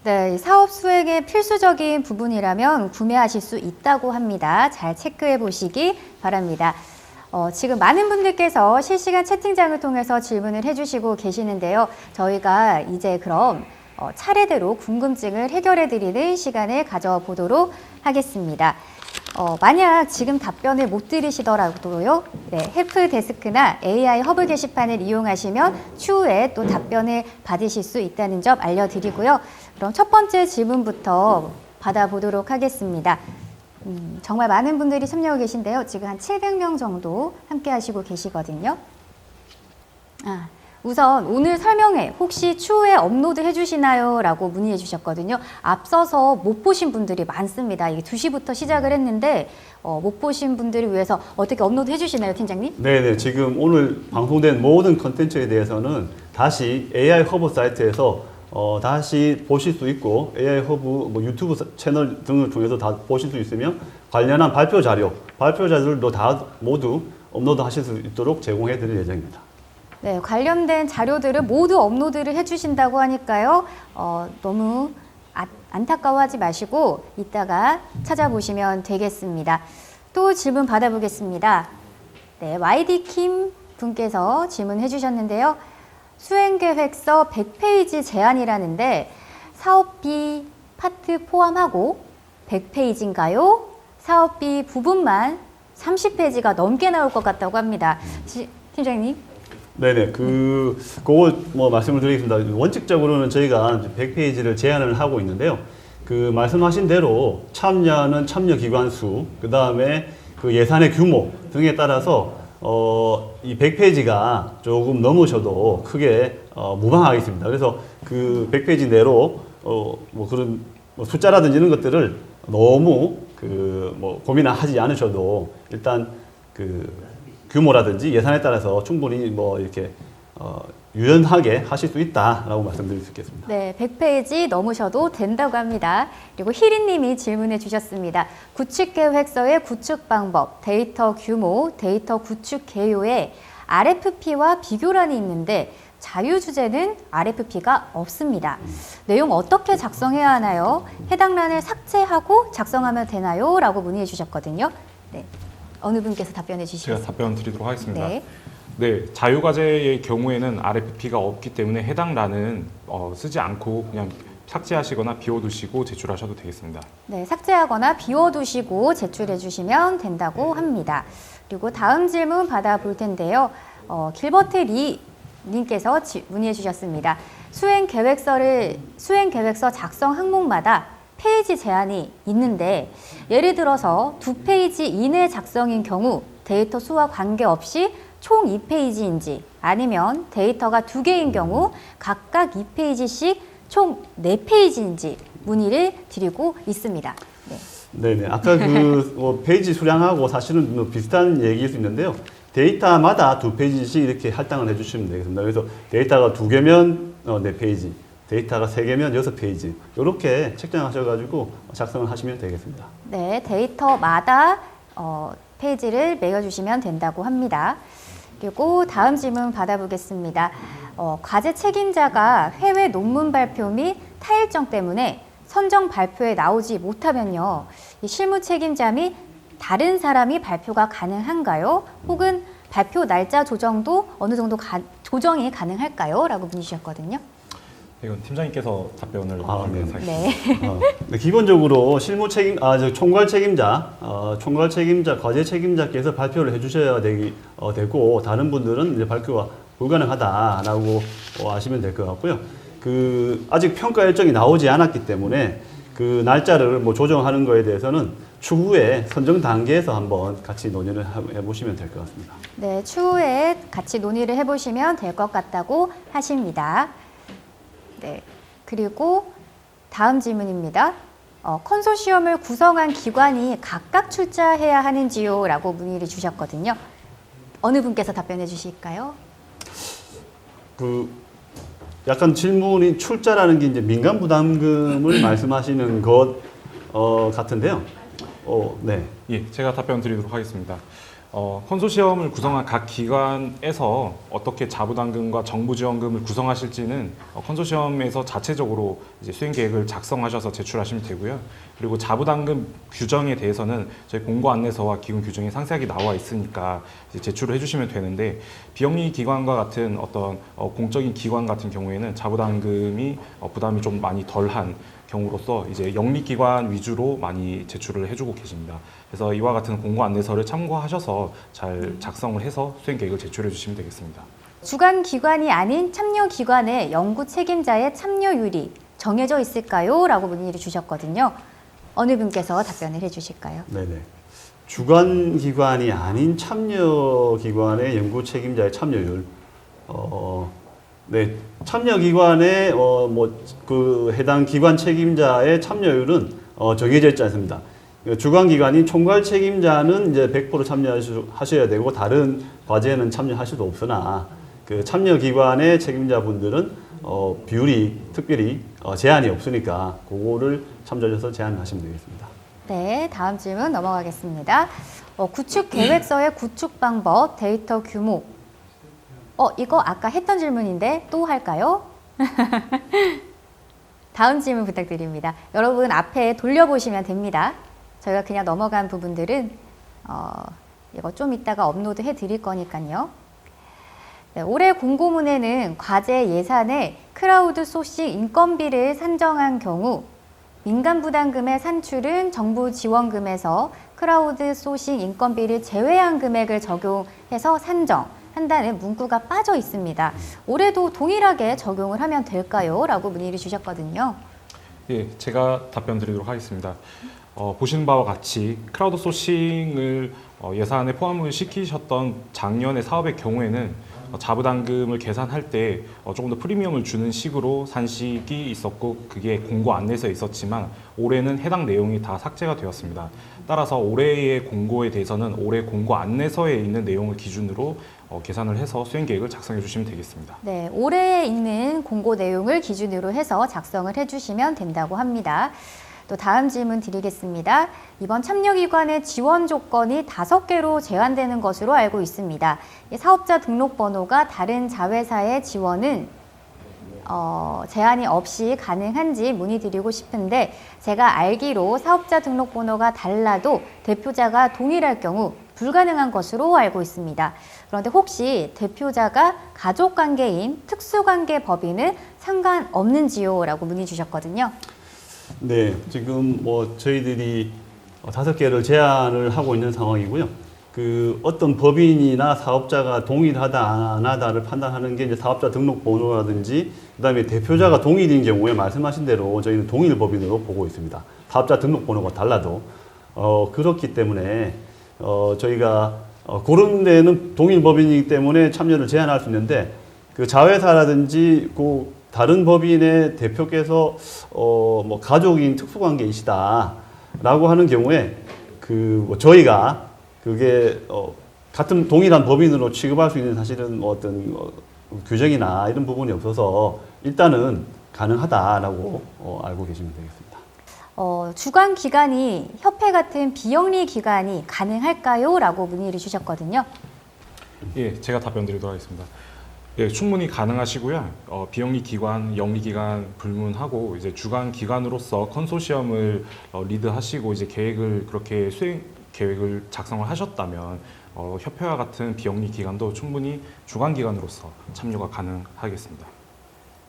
네, 사업 수행의 필수적인 부분이라면 구매하실 수 있다고 합니다. 잘 체크해 보시기 바랍니다. 지금 많은 분들께서 실시간 채팅장을 통해서 질문을 해주시고 계시는데요. 저희가 이제 그럼 차례대로 궁금증을 해결해 드리는 시간을 가져보도록 하겠습니다. 만약 지금 답변을 못 들으시더라도요, 네, 헬프데스크나 AI 허브 게시판을 이용하시면 추후에 또 답변을 받으실 수 있다는 점 알려드리고요. 그럼 첫 번째 질문부터 받아보도록 하겠습니다. 정말 많은 분들이 참여하고 계신데요. 지금 한 700명 정도 함께 하시고 계시거든요. 우선 오늘 설명회 혹시 추후에 업로드 해주시나요? 라고 문의해 주셨거든요. 앞서서 못 보신 분들이 많습니다. 이게 2시부터 시작을 했는데 못 보신 분들을 위해서 어떻게 업로드 해주시나요, 팀장님? 네네, 지금 오늘 방송된 모든 컨텐츠에 대해서는 다시 AI 허브 사이트에서 다시 보실 수 있고 AI 허브 유튜브 채널 등을 통해서 다 보실 수 있으며 관련한 발표 자료들도 다 모두 업로드 하실 수 있도록 제공해 드릴 예정입니다. 네, 관련된 자료들을 모두 업로드를 해주신다고 하니까요. 너무 안타까워하지 마시고 이따가 찾아보시면 되겠습니다. 또 질문 받아보겠습니다. 네, YD킴 분께서 질문해 주셨는데요. 수행계획서 100페이지 제한이라는데 사업비 파트 포함하고 100페이지인가요? 사업비 부분만 30페이지가 넘게 나올 것 같다고 합니다. 팀장님. 네네, 그거 말씀을 드리겠습니다. 원칙적으로는 저희가 100페이지를 제한을 하고 있는데요. 그 말씀하신 대로 참여하는 참여기관 수, 그 다음에 그 예산의 규모 등에 따라서 이 100페이지가 조금 넘으셔도 크게 무방하겠습니다. 그래서 그 100페이지 내로 그런 숫자라든지 이런 것들을 너무 고민하지 않으셔도 일단 규모라든지 예산에 따라서 충분히 이렇게 유연하게 하실 수 있다라고 말씀드릴 수 있겠습니다. 네, 100페이지 넘으셔도 된다고 합니다. 그리고 희리님이 질문해 주셨습니다. 구축계획서의 구축 방법, 데이터 규모, 데이터 구축 개요에 RFP와 비교란이 있는데 자유주제는 RFP가 없습니다. 내용 어떻게 작성해야 하나요? 해당 란을 삭제하고 작성하면 되나요? 라고 문의해 주셨거든요. 네. 어느 분께서 답변해 주시겠어요? 제가 답변 드리도록 하겠습니다. 네. 네, 자유과제의 경우에는 RFP가 없기 때문에 해당 란은 쓰지 않고 그냥 삭제하시거나 비워두시고 제출하셔도 되겠습니다. 네, 삭제하거나 비워두시고 제출해 주시면 된다고 합니다. 그리고 다음 질문 받아볼 텐데요. 길버트 리 님께서 문의해 주셨습니다. 수행 계획서 작성 항목마다 페이지 제한이 있는데 예를 들어서 2페이지 이내 작성인 경우 데이터 수와 관계없이 총 2페이지인지 아니면 데이터가 2개인 경우 각각 2페이지씩 총 4페이지인지 문의를 드리고 있습니다. 네. 네네. 아까 그 페이지 수량하고 사실은 뭐 비슷한 얘기일 수 있는데요. 데이터마다 2페이지씩 이렇게 할당을 해주시면 되겠습니다. 그래서 데이터가 2개면 4페이지, 데이터가 3개면 6페이지 이렇게 책정하셔가지고 작성을 하시면 되겠습니다. 네, 데이터마다 페이지를 매겨주시면 된다고 합니다. 그리고 다음 질문 받아보겠습니다. 과제 책임자가 해외 논문 발표 및 타일정 때문에 선정 발표에 나오지 못하면요, 이 실무 책임자 및 다른 사람이 발표가 가능한가요? 혹은 발표 날짜 조정도 어느 정도 조정이 가능할까요? 라고 문의 주셨거든요. 이건 팀장님께서 답변을 네네. 하겠습니다. 네. 네, 기본적으로 실무 책임, 총괄 책임자, 과제 책임자께서 발표를 해주셔야 되고 다른 분들은 이제 발표가 불가능하다라고 아시면 될 것 같고요. 아직 평가 일정이 나오지 않았기 때문에 그 날짜를 뭐 조정하는 거에 대해서는 추후에 선정 단계에서 한번 같이 논의를 해보시면 될 것 같습니다. 네, 추후에 같이 논의를 해보시면 될 것 같다고 하십니다. 네, 그리고 다음 질문입니다. 컨소시엄을 구성한 기관이 각각 출자해야 하는지요? 라고 문의를 주셨거든요. 어느 분께서 답변해 주실까요? 약간 질문이 출자라는 게 이제 민간 부담금을 말씀하시는 것 같은데요. 네. 예, 제가 답변 드리도록 하겠습니다. 컨소시엄을 구성한 각 기관에서 어떻게 자부담금과 정부지원금을 구성하실지는 컨소시엄에서 자체적으로 이제 수행 계획을 작성하셔서 제출하시면 되고요. 그리고 자부담금 규정에 대해서는 저희 공고 안내서와 기본 규정이 상세하게 나와 있으니까 이제 제출을 해주시면 되는데, 비영리 기관과 같은 어떤 공적인 기관 같은 경우에는 자부담금이 부담이 좀 많이 덜한 경우로서 이제 영리기관 위주로 많이 제출을 해주고 계십니다. 그래서 이와 같은 공고 안내서를 참고하셔서 잘 작성을 해서 수행 계획을 제출해 주시면 되겠습니다. 주관 기관이 아닌 참여 기관의 연구 책임자의 참여율이 정해져 있을까요? 라고 문의를 주셨거든요. 어느 분께서 답변을 해주실까요? 네네. 주관 기관이 아닌 참여 기관의 연구 책임자의 참여율. 네, 참여 기관의 해당 기관 책임자의 참여율은 정해져 있지 않습니다. 주관 기관인 총괄 책임자는 이제 100% 참여하셔야 되고 다른 과제는 참여하실 수 없으나 그 참여 기관의 책임자분들은 비율이 특별히 제한이 없으니까 그거를 참조해서 제한하시면 되겠습니다. 네, 다음 질문 넘어가겠습니다. 구축 계획서의 구축 방법, 데이터 규모. 이거 아까 했던 질문인데 또 할까요? 다음 질문 부탁드립니다. 여러분 앞에 돌려보시면 됩니다. 저희가 그냥 넘어간 부분들은 이거 좀 이따가 업로드 해드릴 거니까요. 네, 올해 공고문에는 과제 예산에 크라우드 소싱 인건비를 산정한 경우 민간 부담금의 산출은 정부 지원금에서 크라우드 소싱 인건비를 제외한 금액을 적용해서 산정한다는 문구가 빠져 있습니다. 올해도 동일하게 적용을 하면 될까요? 라고 문의를 주셨거든요. 예, 제가 답변 드리도록 하겠습니다. 보시는 바와 같이 크라우드 소싱을 예산에 포함을 시키셨던 작년의 사업의 경우에는 자부담금을 계산할 때 조금 더 프리미엄을 주는 식으로 산식이 있었고 그게 공고 안내서에 있었지만 올해는 해당 내용이 다 삭제가 되었습니다. 따라서 올해의 공고에 대해서는 올해 공고 안내서에 있는 내용을 기준으로 계산을 해서 수행 계획을 작성해 주시면 되겠습니다. 네, 올해에 있는 공고 내용을 기준으로 해서 작성을 해주시면 된다고 합니다. 또 다음 질문 드리겠습니다. 이번 참여기관의 지원 조건이 5개로 제한되는 것으로 알고 있습니다. 사업자 등록번호가 다른 자회사의 지원은 제한이 없이 가능한지 문의드리고 싶은데, 제가 알기로 사업자 등록번호가 달라도 대표자가 동일할 경우 불가능한 것으로 알고 있습니다. 그런데 혹시 대표자가 가족관계인 특수관계 법인을 상관없는지요? 라고 문의 주셨거든요. 네, 지금 뭐 저희들이 5개를 제안을 하고 있는 상황이고요. 그 어떤 법인이나 사업자가 동일하다 안 하다를 판단하는 게 이제 사업자 등록번호라든지 그다음에 대표자가 동일인 경우에 말씀하신 대로 저희는 동일 법인으로 보고 있습니다. 사업자 등록번호가 달라도 그렇기 때문에 저희가 그런 데는 동일 법인이기 때문에 참여를 제한할 수 있는데 그 자회사라든지 그 다른 법인의 대표께서 뭐 가족인 특수관계이시다라고 하는 경우에 뭐 저희가 그게 같은 동일한 법인으로 취급할 수 있는 사실은 뭐 어떤 규정이나 이런 부분이 없어서 일단은 가능하다라고 알고 계시면 되겠습니다. 주관 기관이 협회 같은 비영리 기관이 가능할까요? 라고 문의를 주셨거든요. 예, 제가 답변 드리도록 하겠습니다. 예, 충분히 가능하시고요. 비영리 기관, 영리 기관 불문하고 이제 주관 기관으로서 컨소시엄을 리드하시고 이제 그렇게 수행 계획을 작성을 하셨다면 협회와 같은 비영리 기관도 충분히 주관 기관으로서 참여가 가능하겠습니다.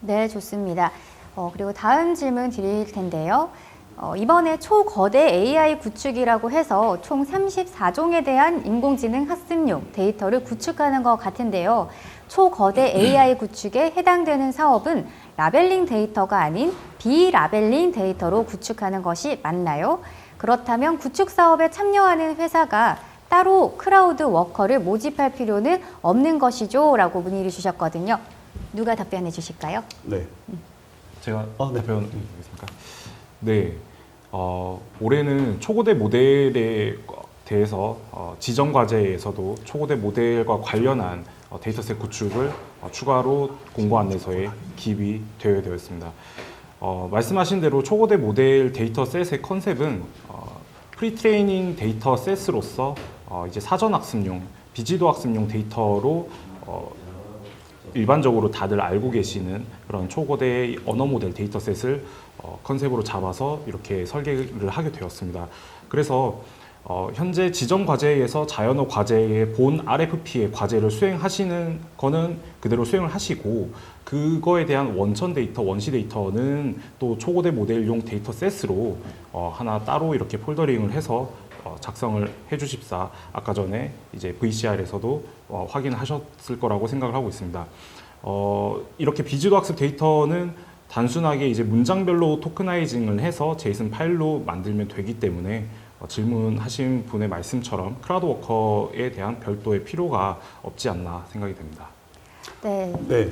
네, 좋습니다. 그리고 다음 질문 드릴 텐데요. 이번에 초거대 AI 구축이라고 해서 총 34종에 대한 인공지능 학습용 데이터를 구축하는 것 같은데요. 초거대 AI 구축에 해당되는 사업은 라벨링 데이터가 아닌 비라벨링 데이터로 구축하는 것이 맞나요? 그렇다면 구축 사업에 참여하는 회사가 따로 크라우드 워커를 모집할 필요는 없는 것이죠? 라고 문의를 주셨거든요. 누가 답변해 주실까요? 네. 제가 네. 답변 드리겠습니까? 네. 올해는 초고대 모델에 대해서 지정 과제에서도 초고대 모델과 관련한 데이터셋 구축을 추가로 공고 안내서에 기입이 되어 있습니다. 말씀하신 대로 초고대 모델 데이터셋의 컨셉은 프리트레이닝 데이터셋으로서 이제 사전 학습용, 비지도 학습용 데이터로 일반적으로 다들 알고 계시는 그런 초고대 언어 모델 데이터셋을 컨셉으로 잡아서 이렇게 설계를 하게 되었습니다. 그래서 현재 지정 과제에서 자연어 과제의 본 RFP의 과제를 수행하시는 거는 그대로 수행을 하시고 그거에 대한 원천 데이터, 원시 데이터는 또 초고대 모델용 데이터셋으로 하나 따로 이렇게 폴더링을 해서 작성을 해주십사. 아까 전에 이제 VCR에서도 확인하셨을 거라고 생각을 하고 있습니다. 이렇게 비지도 학습 데이터는 단순하게 이제 문장별로 토크나이징을 해서 제이슨 파일로 만들면 되기 때문에 질문하신 분의 말씀처럼 크라우드 워커에 대한 별도의 필요가 없지 않나 생각이 됩니다. 네. 네.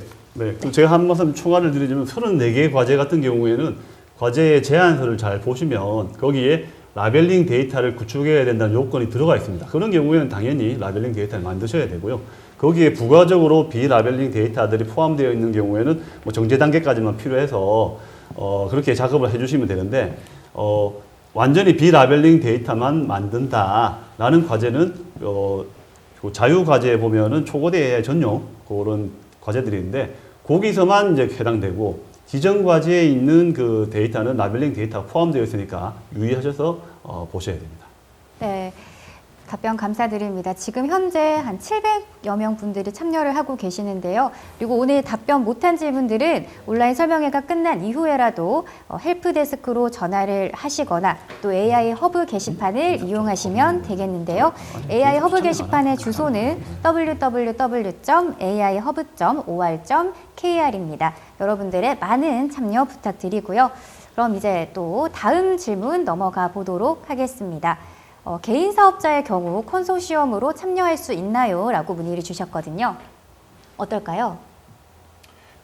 그럼 제가 한 말씀 총괄을 드리자면 34개 과제 같은 경우에는 과제의 제안서를 잘 보시면 거기에 라벨링 데이터를 구축해야 된다는 요건이 들어가 있습니다. 그런 경우에는 당연히 라벨링 데이터를 만드셔야 되고요. 거기에 부가적으로 비라벨링 데이터들이 포함되어 있는 경우에는 뭐 정제 단계까지만 필요해서 그렇게 작업을 해주시면 되는데 완전히 비라벨링 데이터만 만든다라는 과제는 자유 과제에 보면은 초고대 AI 전용 그런 과제들이 있는데 거기서만 이제 해당되고 지정 과제에 있는 그 데이터는 라벨링 데이터가 포함되어 있으니까 유의하셔서 보셔야 됩니다. 네. 답변 감사드립니다. 지금 현재 한 700여 명 분들이 참여를 하고 계시는데요. 그리고 오늘 답변 못한 질문들은 온라인 설명회가 끝난 이후에라도 헬프데스크로 전화를 하시거나 또 AI 허브 게시판을 이용하시면 되겠는데요. AI 허브 게시판의 주소는 www.aihub.or.kr입니다. 여러분들의 많은 참여 부탁드리고요. 그럼 이제 또 다음 질문 넘어가 보도록 하겠습니다. 개인 사업자의 경우 컨소시엄으로 참여할 수 있나요? 라고 문의를 주셨거든요. 어떨까요?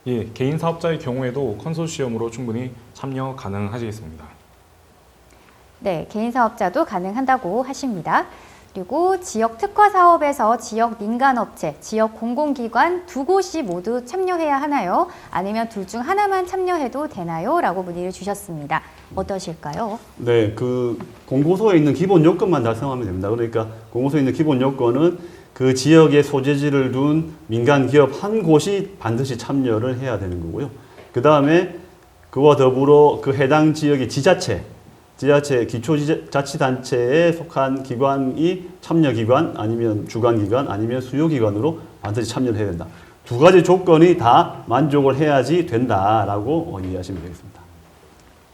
예, 개인 사업자의 경우에도 컨소시엄으로 충분히 참여 가능하시겠습니다. 네, 개인 사업자도 가능한다고 하십니다. 그리고 지역 특화 사업에서 지역 민간업체, 지역 공공기관 두 곳이 모두 참여해야 하나요? 아니면 둘 중 하나만 참여해도 되나요? 라고 문의를 주셨습니다. 어떠실까요? 네, 그 공고서에 있는 기본 요건만 달성하면 됩니다. 그러니까 공고서에 있는 기본 요건은 그 지역에 소재지를 둔 민간 기업 한 곳이 반드시 참여를 해야 되는 거고요. 그 다음에 그와 더불어 그 해당 지역의 지자체, 기초자치단체에 속한 기관이 참여기관 아니면 주관기관 아니면 수요기관으로 반드시 참여를 해야 된다. 두 가지 조건이 다 만족을 해야지 된다라고 이해하시면 되겠습니다.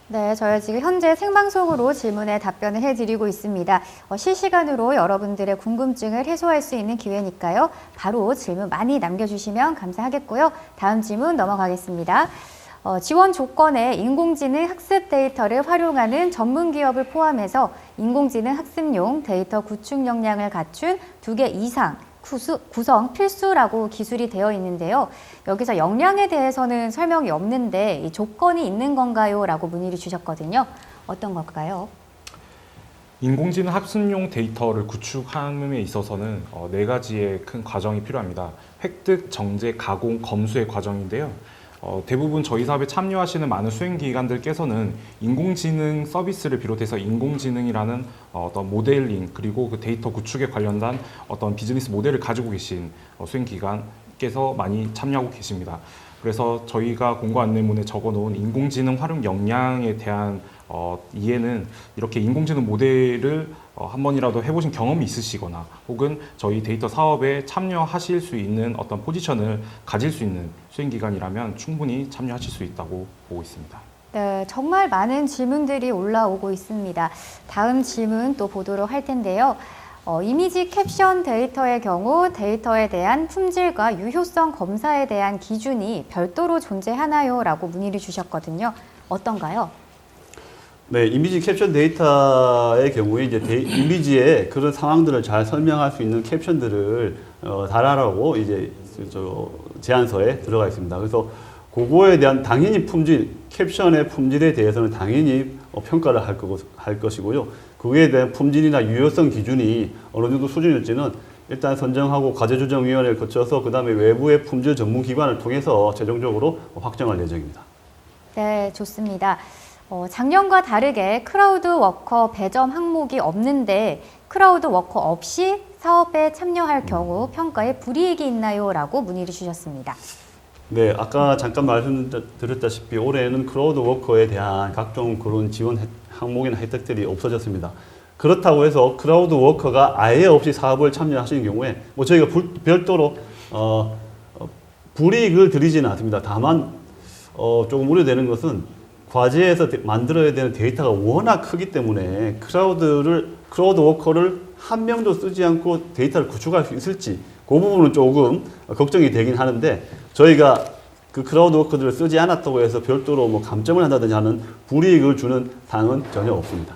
네, 저희 지금 현재 생방송으로 질문에 답변을 해드리고 있습니다. 실시간으로 여러분들의 궁금증을 해소할 수 있는 기회니까요. 바로 질문 많이 남겨주시면 감사하겠고요. 다음 질문 넘어가겠습니다. 지원 조건에 인공지능 학습 데이터를 활용하는 전문 기업을 포함해서 인공지능 학습용 데이터 구축 역량을 갖춘 2개 이상 구성 필수라고 기술이 되어 있는데요. 여기서 역량에 대해서는 설명이 없는데 이 조건이 있는 건가요? 라고 문의를 주셨거든요. 어떤 걸까요? 인공지능 학습용 데이터를 구축함에 있어서는 4가지의 큰 과정이 필요합니다. 획득, 정제, 가공, 검수의 과정인데요. 대부분 저희 사업에 참여하시는 많은 수행기관들께서는 인공지능 서비스를 비롯해서 인공지능이라는 어떤 모델링 그리고 그 데이터 구축에 관련된 어떤 비즈니스 모델을 가지고 계신 수행기관께서 많이 참여하고 계십니다. 그래서 저희가 공고 안내문에 적어놓은 인공지능 활용 역량에 대한 이해는 이렇게 인공지능 모델을 한 번이라도 해보신 경험이 있으시거나 혹은 저희 데이터 사업에 참여하실 수 있는 어떤 포지션을 가질 수 있는 수행기관이라면 충분히 참여하실 수 있다고 보고 있습니다. 네, 정말 많은 질문들이 올라오고 있습니다. 다음 질문 또 보도록 할 텐데요. 이미지 캡션 데이터의 경우 데이터에 대한 품질과 유효성 검사에 대한 기준이 별도로 존재하나요? 라고 문의를 주셨거든요. 어떤가요? 네, 이미지 캡션 데이터의 경우에 이제 이미지의 그런 상황들을 잘 설명할 수 있는 caption들을 달아라고 이제 제안서에 들어가 있습니다. 그래서 그거에 대한 당연히 캡션의 품질에 대해서는 당연히 평가를 할 것이고요. 그에 대한 품질이나 유효성 기준이 어느 정도 수준일지는 일단 선정하고 과제조정위원회를 거쳐서 그 다음에 외부의 품질 전문기관을 통해서 최종적으로 확정할 예정입니다. 네, 좋습니다. 작년과 다르게 크라우드 워커 배점 항목이 없는데 크라우드 워커 없이 사업에 참여할 경우 평가에 불이익이 있나요? 라고 문의를 주셨습니다. 네, 아까 잠깐 말씀드렸다시피 올해는 크라우드 워커에 대한 각종 그런 지원 항목이나 혜택들이 없어졌습니다. 그렇다고 해서 크라우드 워커가 아예 없이 사업을 참여하시는 경우에 뭐 저희가 별도로 불이익을 드리지는 않습니다. 다만 조금 우려되는 것은 과제에서 만들어야 되는 데이터가 워낙 크기 때문에 크라우드 워커를 한 명도 쓰지 않고 데이터를 구축할 수 있을지 그 부분은 조금 걱정이 되긴 하는데 저희가 그 크라우드 워커들을 쓰지 않았다고 해서 별도로 뭐 감점을 한다든지 하는 불이익을 주는 사항은 전혀 없습니다.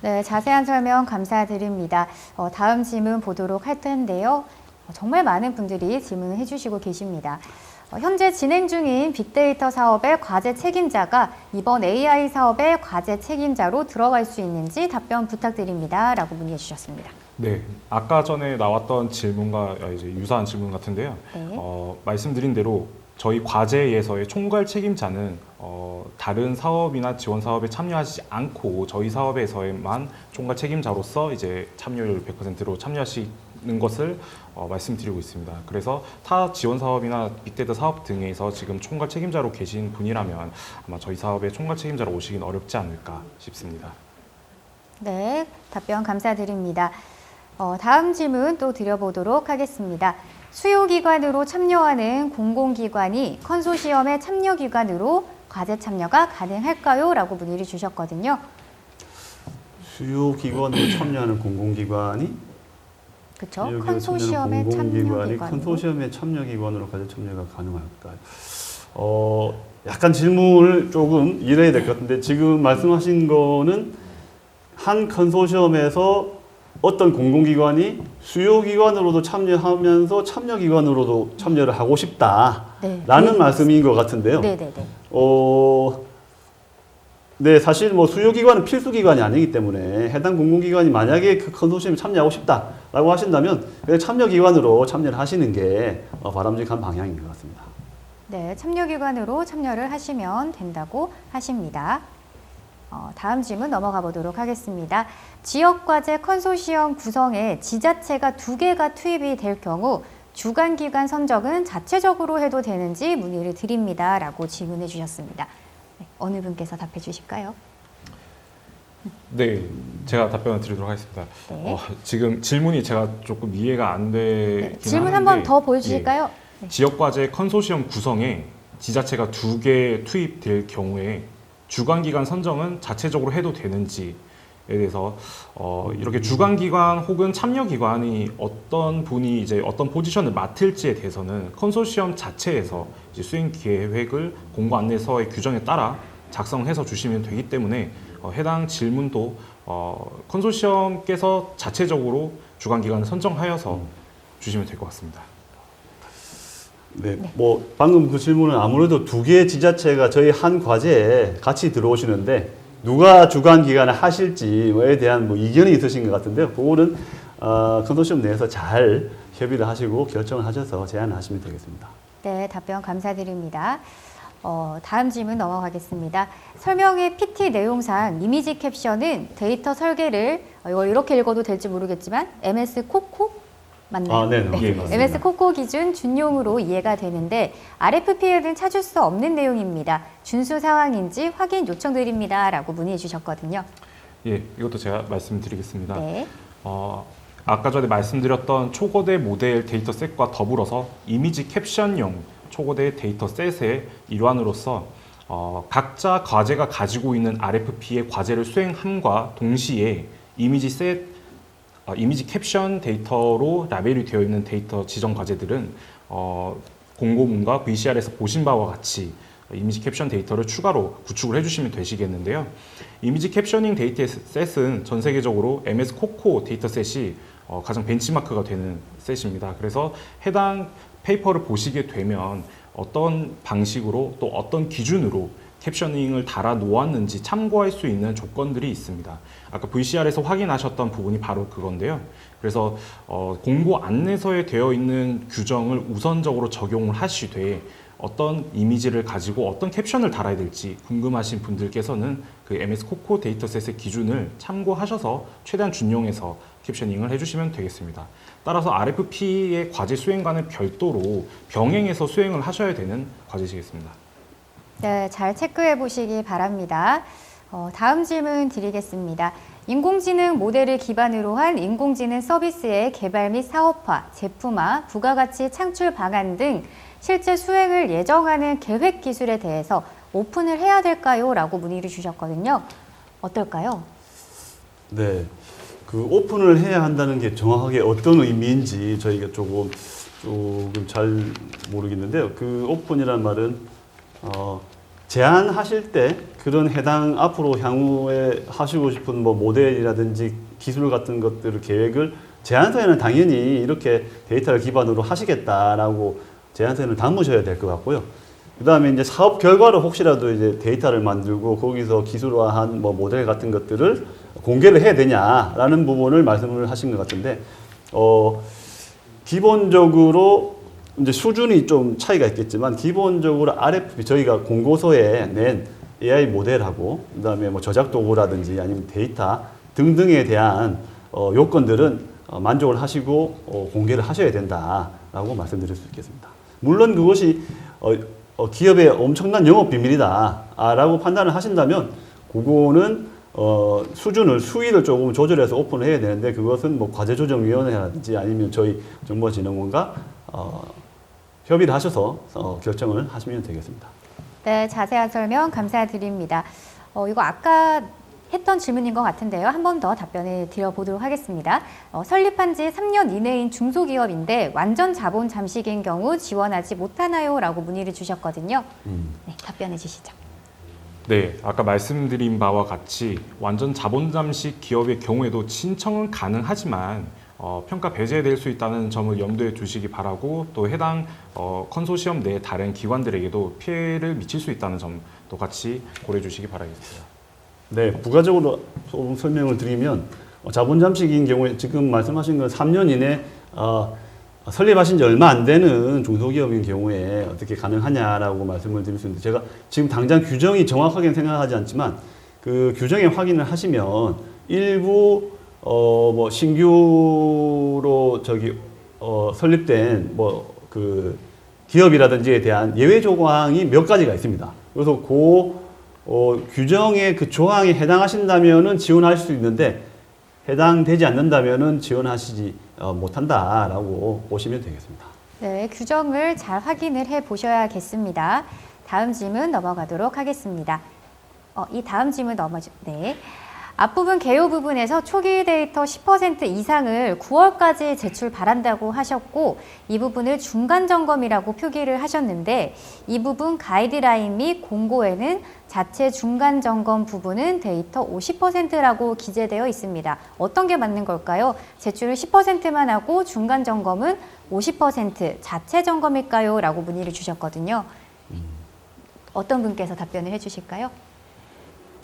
네, 자세한 설명 감사드립니다. 다음 질문 보도록 할 텐데요. 정말 많은 분들이 질문을 해주시고 계십니다. 현재 진행 중인 빅데이터 사업의 과제 책임자가 이번 AI 사업의 과제 책임자로 들어갈 수 있는지 답변 부탁드립니다. 라고 문의해 주셨습니다. 네, 아까 전에 나왔던 질문과 이제 유사한 질문 같은데요. 네. 말씀드린 대로 저희 과제에서의 총괄 책임자는 다른 사업이나 지원 사업에 참여하지 않고 저희 사업에서만 총괄 책임자로서 이제 참여율 100%로 참여하시는 것을 말씀드리고 있습니다. 그래서 타 지원 사업이나 빅데이터 사업 등에서 지금 총괄 책임자로 계신 분이라면 아마 저희 사업에 총괄 책임자로 오시긴 어렵지 않을까 싶습니다. 네, 답변 감사드립니다. 다음 질문 또 드려보도록 하겠습니다. 수요기관으로 참여하는 공공기관이 컨소시엄의 참여기관으로 과제 참여가 가능할까요? 라고 문의를 주셨거든요. 수요기관으로 참여하는 공공기관이 그렇죠. 컨소시엄의 참여기관으로. 컨소시엄의 참여기관으로 과제 참여가 가능할까요? 약간 질문을 조금 이해해야 될 것 같은데 지금 말씀하신 거는 한 컨소시엄에서 어떤 공공기관이 수요기관으로도 참여하면서 참여기관으로도 참여를 하고 싶다라는 말씀인 것 같은데요. 네네네. 네, 사실 뭐 수요기관은 필수기관이 아니기 때문에 해당 공공기관이 만약에 그 컨소시엄에 참여하고 싶다라고 하신다면 그냥 참여기관으로 참여를 하시는 게 바람직한 방향인 것 같습니다. 네, 참여기관으로 참여를 하시면 된다고 하십니다. 다음 질문 넘어가 보도록 하겠습니다. 지역과제 컨소시엄 구성에 지자체가 2개가 투입이 될 경우 주관기관 선정은 자체적으로 해도 되는지 문의를 드립니다. 라고 질문해 주셨습니다. 네, 어느 분께서 답해 주실까요? 네, 제가 답변을 드리도록 하겠습니다. 네. 지금 질문이 제가 조금 이해가 안 되긴 네, 질문 하는데, 한번 더 보여주실까요? 지역과제 컨소시엄 구성에 지자체가 2개 투입될 경우에 주관기관 선정은 자체적으로 해도 되는지에 대해서 이렇게 주관기관 혹은 참여기관이 어떤 분이 이제 어떤 포지션을 맡을지에 대해서는 컨소시엄 자체에서 이제 수행 계획을 공고 안내서의 규정에 따라 작성해서 주시면 되기 때문에 해당 질문도 컨소시엄께서 자체적으로 주관기관을 선정하여서 주시면 될 것 같습니다. 네, 뭐 방금 그 질문은 아무래도 2개의 지자체가 저희 한 과제에 같이 들어오시는데 누가 주관 기관을 하실지에 대한 뭐 이견이 있으신 것 같은데요. 그거는 컨소시엄 내에서 잘 협의를 하시고 결정을 하셔서 제안을 하시면 되겠습니다. 네, 답변 감사드립니다. 다음 질문 넘어가겠습니다. 설명의 PT 내용상 이미지 캡션은 데이터 설계를 이걸 이렇게 읽어도 될지 모르겠지만 MS 코코 맞나요? 네, 맞습니다. MS 코코 기준 준용으로 이해가 되는데 RFP에는 찾을 수 없는 내용입니다. 준수 상황인지 확인 요청드립니다라고 문의해 주셨거든요. 예, 이것도 제가 말씀드리겠습니다. 네. 아까 전에 말씀드렸던 초거대 모델 데이터셋과 더불어서 이미지 캡션용 초거대 데이터셋의 일환으로서 각자 과제가 가지고 있는 RFP의 과제를 수행함과 동시에 이미지 캡션 데이터로 라벨이 되어 있는 데이터 지정 과제들은 공고문과 VCR에서 보신 바와 같이 이미지 캡션 데이터를 추가로 구축을 해주시면 되시겠는데요. 이미지 캡셔닝 데이터셋은 전 세계적으로 MS 코코 데이터셋이 가장 벤치마크가 되는 셋입니다. 그래서 해당 페이퍼를 보시게 되면 어떤 방식으로 또 어떤 기준으로 캡셔닝을 달아 놓았는지 참고할 수 있는 조건들이 있습니다. 아까 VCR에서 확인하셨던 부분이 바로 그건데요. 그래서 공고 안내서에 되어 있는 규정을 우선적으로 적용을 하시되 어떤 이미지를 가지고 어떤 캡션을 달아야 될지 궁금하신 분들께서는 그 MS 코코 데이터셋의 기준을 참고하셔서 최대한 준용해서 캡셔닝을 해주시면 되겠습니다. 따라서 RFP의 과제 수행과는 별도로 병행해서 수행을 하셔야 되는 과제시겠습니다. 네, 잘 체크해 보시기 바랍니다. 다음 질문 드리겠습니다. 인공지능 모델을 기반으로 한 인공지능 서비스의 개발 및 사업화, 제품화, 부가가치 창출 방안 등 실제 수행을 예정하는 계획 기술에 대해서 오픈을 해야 될까요? 라고 문의를 주셨거든요. 어떨까요? 네, 그 오픈을 해야 한다는 게 정확하게 어떤 의미인지 저희가 조금 잘 모르겠는데요. 그 오픈이란 말은 제안하실 때 그런 해당 앞으로 향후에 하시고 싶은 뭐 모델이라든지 기술 같은 것들을 계획을 제안서에는 당연히 이렇게 데이터를 기반으로 하시겠다라고 제안서에는 담으셔야 될 것 같고요. 그 다음에 이제 사업 결과로 혹시라도 이제 데이터를 만들고 거기서 기술화한 뭐 모델 같은 것들을 공개를 해야 되냐라는 부분을 말씀을 하신 것 같은데, 기본적으로 이제 수준이 좀 차이가 있겠지만 기본적으로 RFP 저희가 공고서에 낸 AI 모델하고 그다음에 뭐 저작 도구라든지 아니면 데이터 등등에 대한 요건들은 만족을 하시고 공개를 하셔야 된다라고 말씀드릴 수 있겠습니다. 물론 그것이 기업의 엄청난 영업 비밀이다라고 판단을 하신다면 그거는 수위를 조금 조절해서 오픈을 해야 되는데 그것은 뭐 과제조정위원회라든지 아니면 저희 정보진흥원과 협의를 하셔서 결정을 하시면 되겠습니다. 네, 자세한 설명 감사드립니다. 이거 아까 했던 질문인 것 같은데요. 한 번 더 답변을 드려보도록 하겠습니다. 설립한 지 3년 이내인 중소기업인데 완전 자본 잠식인 경우 지원하지 못하나요? 라고 문의를 주셨거든요. 네, 답변해 주시죠. 네, 아까 말씀드린 바와 같이 완전 자본 잠식 기업의 경우에도 신청은 가능하지만 평가 배제될 수 있다는 점을 염두에 두시기 바라고 또 해당 컨소시엄 내 다른 기관들에게도 피해를 미칠 수 있다는 점도 같이 고려해 주시기 바라겠습니다. 네, 부가적으로 조금 설명을 드리면 자본 잠식인 경우에 지금 말씀하신 건 3년 이내 설립하신 지 얼마 안 되는 중소기업인 경우에 어떻게 가능하냐라고 말씀을 드릴 수 있는데 제가 지금 당장 규정이 정확하게는 생각하지 않지만 그 규정에 확인을 하시면 일부 뭐 신규로 설립된 뭐 그 기업이라든지에 대한 예외 조항이 몇 가지가 있습니다. 그래서 규정의 그 조항에 해당하신다면은 지원할 수 있는데 해당되지 않는다면은 지원하시지 못한다라고 보시면 되겠습니다. 네, 규정을 잘 확인을 해 보셔야겠습니다. 다음 질문 넘어가도록 하겠습니다. 이 다음 질문 네. 앞부분 개요 부분에서 초기 데이터 10% 이상을 9월까지 제출 바란다고 하셨고 이 부분을 중간 점검이라고 표기를 하셨는데 이 부분 가이드라인 및 공고에는 자체 중간 점검 부분은 데이터 50%라고 기재되어 있습니다. 어떤 게 맞는 걸까요? 제출을 10%만 하고 중간 점검은 50% 자체 점검일까요? 라고 문의를 주셨거든요. 어떤 분께서 답변을 해주실까요?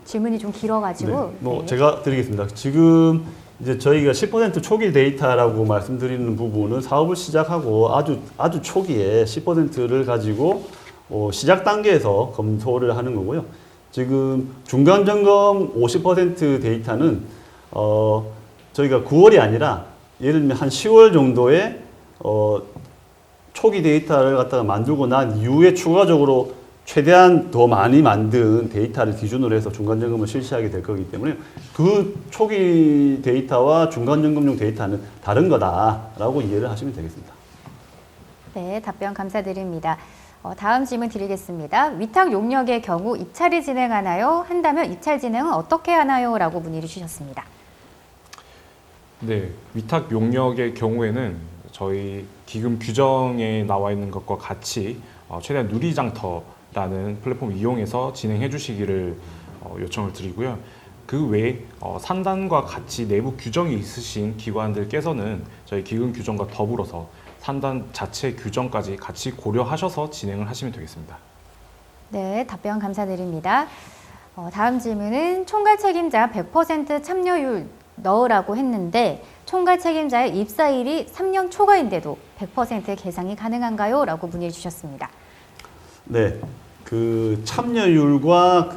질문이 좀 길어가지고. 네. 제가 드리겠습니다. 지금 이제 저희가 10% 초기 데이터라고 말씀드리는 부분은 사업을 시작하고 아주 초기에 10%를 가지고 시작 단계에서 검토를 하는 거고요. 지금 중간 점검 50% 데이터는 저희가 9월이 아니라 예를 들면 한 10월 정도에 초기 데이터를 갖다가 만들고 난 이후에 추가적으로 최대한 더 많이 만든 데이터를 기준으로 해서 중간점검을 실시하게 될 거기 때문에 그 초기 데이터와 중간점검용 데이터는 다른 거다라고 이해를 하시면 되겠습니다. 네, 답변 감사드립니다. 다음 질문 드리겠습니다. 위탁 용역의 경우 입찰이 진행하나요? 한다면 입찰 진행은 어떻게 하나요? 라고 문의를 주셨습니다. 네, 위탁 용역의 경우에는 저희 기금 규정에 나와 있는 것과 같이 최대한 누리장터라는 플랫폼 이용해서 진행해 주시기를 요청을 드리고요. 그 외에 산단과 같이 내부 규정이 있으신 기관들께서는 저희 기금 규정과 더불어서 산단 자체 규정까지 같이 고려하셔서 진행을 하시면 되겠습니다. 네, 답변 감사드립니다. 다음 질문은 총괄 책임자 100% 참여율 넣으라고 했는데 총괄 책임자의 입사일이 3년 초과인데도 100% 계상이 가능한가요? 라고 문의를 주셨습니다. 네. 그 참여율과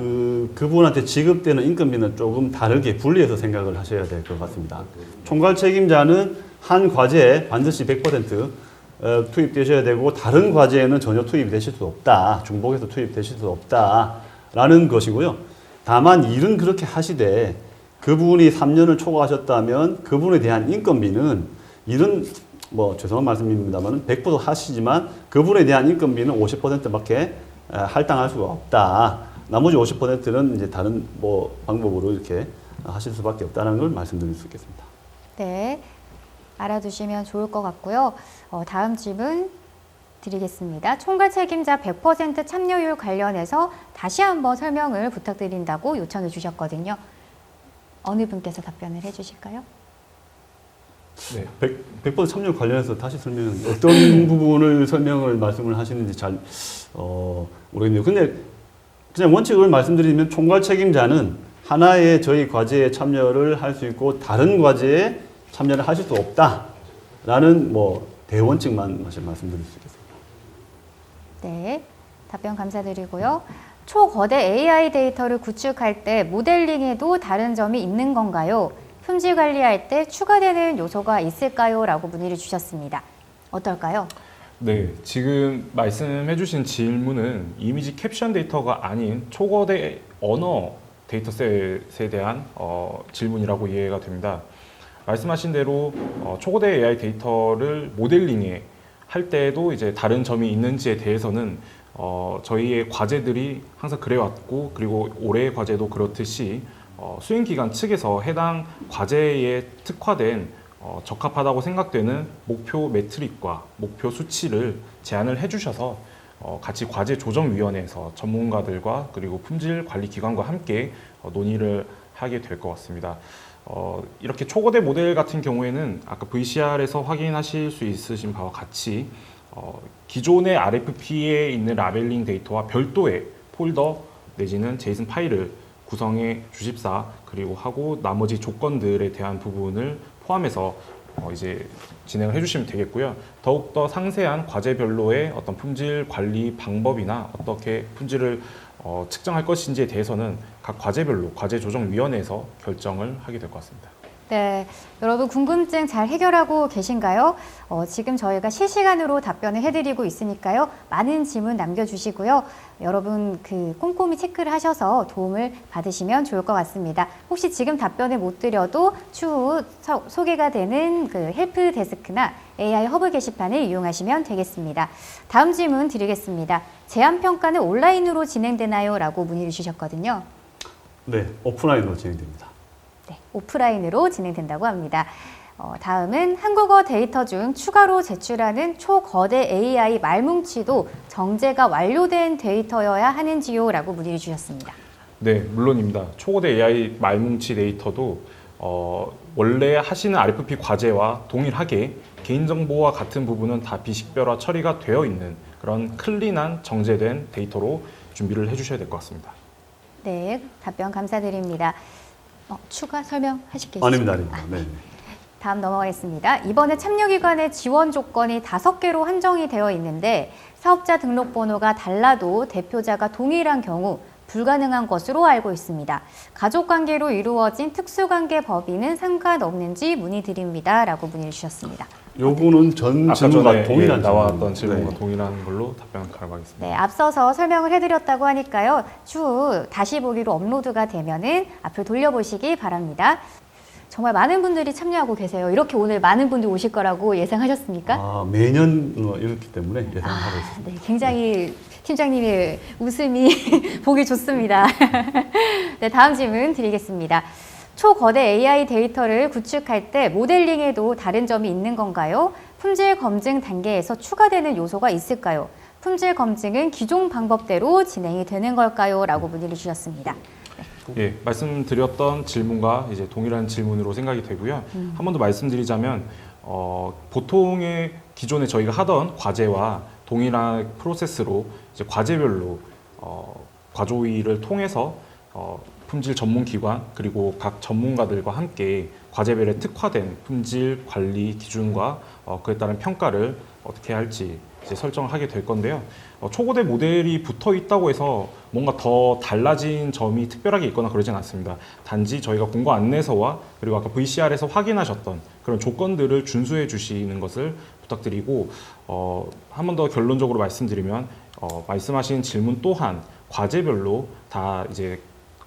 그분한테 지급되는 인건비는 조금 다르게 분리해서 생각을 하셔야 될 것 같습니다. 총괄 책임자는 한 과제에 반드시 100% 투입되셔야 되고 다른 과제에는 전혀 투입이 되실 수 없다. 중복해서 투입되실 수 없다라는 것이고요. 다만 일은 그렇게 하시되 그분이 3년을 초과하셨다면 그분에 대한 인건비는 일은 죄송한 말씀입니다만 100% 하시지만 그분에 대한 인건비는 50%밖에 할당할 수가 없다. 나머지 50%는 이제 다른 방법으로 이렇게 하실 수밖에 없다는 걸 말씀드릴 수 있겠습니다. 네, 알아두시면 좋을 것 같고요. 다음 질문 드리겠습니다. 총괄 책임자 100% 참여율 관련해서 다시 한번 설명을 부탁드린다고 요청해 주셨거든요. 어느 분께서 답변을 해주실까요? 네, 100% 참여율 관련해서 다시 어떤 부분을 말씀을 하시는지 잘 모르겠네요. 근데 그냥 원칙을 말씀드리면 총괄 책임자는 하나의 저희 과제에 참여를 할 수 있고 다른 과제에 참여를 하실 수 없다라는 대원칙만 말씀드릴 수 있겠습니다. 네, 답변 감사드리고요. 초거대 AI 데이터를 구축할 때 모델링에도 다른 점이 있는 건가요? 품질 관리할 때 추가되는 요소가 있을까요? 라고 문의를 주셨습니다. 어떨까요? 네, 지금 말씀해 주신 질문은 이미지 캡션 데이터가 아닌 초거대 언어 데이터셋에 대한 질문이라고 이해가 됩니다. 말씀하신 대로 초거대 AI 데이터를 모델링에 할 때에도 이제 다른 점이 있는지에 대해서는 저희의 과제들이 항상 그래왔고 그리고 올해의 과제도 그렇듯이 수행기관 측에서 해당 과제에 특화된 적합하다고 생각되는 목표 매트릭과 목표 수치를 제안을 해주셔서 같이 과제 조정위원회에서 전문가들과 그리고 품질 관리 기관과 함께 논의를 하게 될 것 같습니다. 이렇게 초거대 모델 같은 경우에는 아까 VCR에서 확인하실 수 있으신 바와 같이 기존의 RFP에 있는 라벨링 데이터와 별도의 폴더 내지는 제이슨 파일을 구성해 주십사 그리고 하고 나머지 조건들에 대한 부분을 포함해서 이제 진행을 해주시면 되겠고요. 더욱더 상세한 과제별로의 어떤 품질 관리 방법이나 어떻게 품질을 측정할 것인지에 대해서는 각 과제별로 과제조정위원회에서 결정을 하게 될 것 같습니다. 네, 여러분 궁금증 잘 해결하고 계신가요? 지금 저희가 실시간으로 답변을 해드리고 있으니까요. 많은 질문 남겨주시고요. 여러분 꼼꼼히 체크를 하셔서 도움을 받으시면 좋을 것 같습니다. 혹시 지금 답변을 못 드려도 추후 소개가 되는 헬프 데스크나 AI 허브 게시판을 이용하시면 되겠습니다. 다음 질문 드리겠습니다. 제안평가는 온라인으로 진행되나요? 라고 문의를 주셨거든요. 네, 오프라인으로 진행됩니다. 네, 오프라인으로 진행된다고 합니다. 다음은 한국어 데이터 중 추가로 제출하는 초거대 AI 말뭉치도 정제가 완료된 데이터여야 하는지요? 라고 문의를 주셨습니다. 네, 물론입니다. 초거대 AI 말뭉치 데이터도 원래 하시는 RFP 과제와 동일하게 개인정보와 같은 부분은 다 비식별화 처리가 되어 있는 그런 클린한 정제된 데이터로 준비를 해주셔야 될 것 같습니다. 네, 답변 감사드립니다. 추가 설명하실게요. 아닙니다. 네. 다음 넘어가겠습니다. 이번에 참여기관의 지원 조건이 5개로 한정이 되어 있는데 사업자 등록번호가 달라도 대표자가 동일한 경우 불가능한 것으로 알고 있습니다. 가족관계로 이루어진 특수관계 법인은 상관없는지 문의드립니다. 라고 문의를 주셨습니다. 요거는 전 아까 질문과 전에 동일한 나왔던 질문. 질문과 동일한 걸로 답변 가능하겠습니다. 네, 앞서서 설명을 해드렸다고 하니까요. 추후 다시 보기로 업로드가 되면은 앞으로 돌려보시기 바랍니다. 정말 많은 분들이 참여하고 계세요. 이렇게 오늘 많은 분들이 오실 거라고 예상하셨습니까? 매년 이렇기 때문에 예상하고 있습니다. 네, 굉장히 팀장님의 웃음이 보기 좋습니다. 네, 다음 질문 드리겠습니다. 초거대 AI 데이터를 구축할 때 모델링에도 다른 점이 있는 건가요? 품질 검증 단계에서 추가되는 요소가 있을까요? 품질 검증은 기존 방법대로 진행이 되는 걸까요? 라고 문의를 주셨습니다. 예, 말씀드렸던 질문과 이제 동일한 질문으로 생각이 되고요. 한 번 더 말씀드리자면 보통의 기존에 저희가 하던 과제와 동일한 프로세스로 이제 과제별로 과조위를 통해서 품질 전문 기관 그리고 각 전문가들과 함께 과제별에 특화된 품질 관리 기준과 그에 따른 평가를 어떻게 할지 이제 설정을 하게 될 건데요. 초고대 모델이 붙어 있다고 해서 뭔가 더 달라진 점이 특별하게 있거나 그러진 않습니다. 단지 저희가 공고 안내서와 그리고 아까 VCR에서 확인하셨던 그런 조건들을 준수해 주시는 것을 부탁드리고 한 번 더 결론적으로 말씀드리면 말씀하신 질문 또한 과제별로 다 이제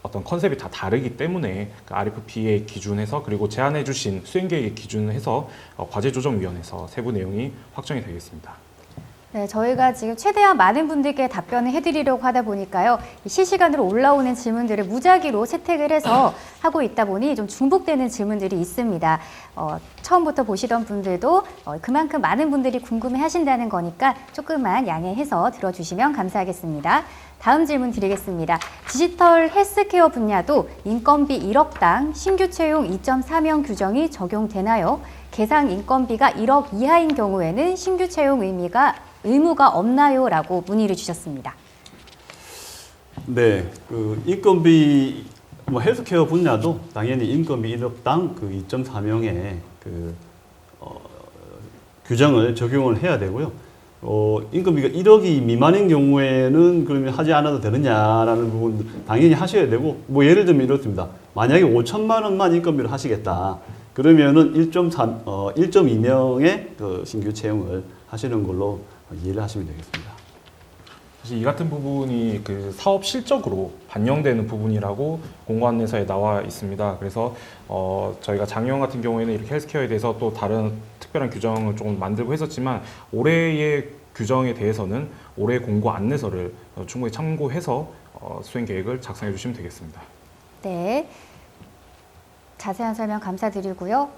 어떤 컨셉이 다 다르기 때문에 그 RFP의 기준에서 그리고 제안해 주신 수행계획의 기준에서 과제조정위원회에서 세부 내용이 확정이 되겠습니다. 네, 저희가 지금 최대한 많은 분들께 답변을 해드리려고 하다 보니까요. 실시간으로 올라오는 질문들을 무작위로 채택을 해서 하고 있다 보니 좀 중복되는 질문들이 있습니다. 처음부터 보시던 분들도 그만큼 많은 분들이 궁금해 하신다는 거니까 조금만 양해해서 들어주시면 감사하겠습니다. 다음 질문 드리겠습니다. 디지털 헬스케어 분야도 인건비 1억당 신규 채용 2.4명 규정이 적용되나요? 계상 인건비가 1억 이하인 경우에는 신규 채용 의무가 없나요? 라고 문의를 주셨습니다. 네, 인건비 헬스케어 분야도 당연히 인건비 1억당 2.4명의 규정을 적용을 해야 되고요. 인건비가 1억이 미만인 경우에는 그러면 하지 않아도 되느냐라는 부분 당연히 하셔야 되고, 예를 들면 이렇습니다. 만약에 5천만 원만 인건비를 하시겠다. 그러면은 1.2명의 신규 채용을 하시는 걸로 이해를 하시면 되겠습니다. 사실 이 같은 부분이 그 사업 실적으로 반영되는 부분이라고 공고 안내서에 나와 있습니다. 그래서 저희가 작년 같은 경우에는 이렇게 헬스케어에 대해서 또 다른 특별한 규정을 조금 만들고 했었지만 올해의 규정에 대해서는 올해 공고 안내서를 충분히 참고해서 수행 계획을 작성해 주시면 되겠습니다. 네, 자세한 설명 감사드리고요.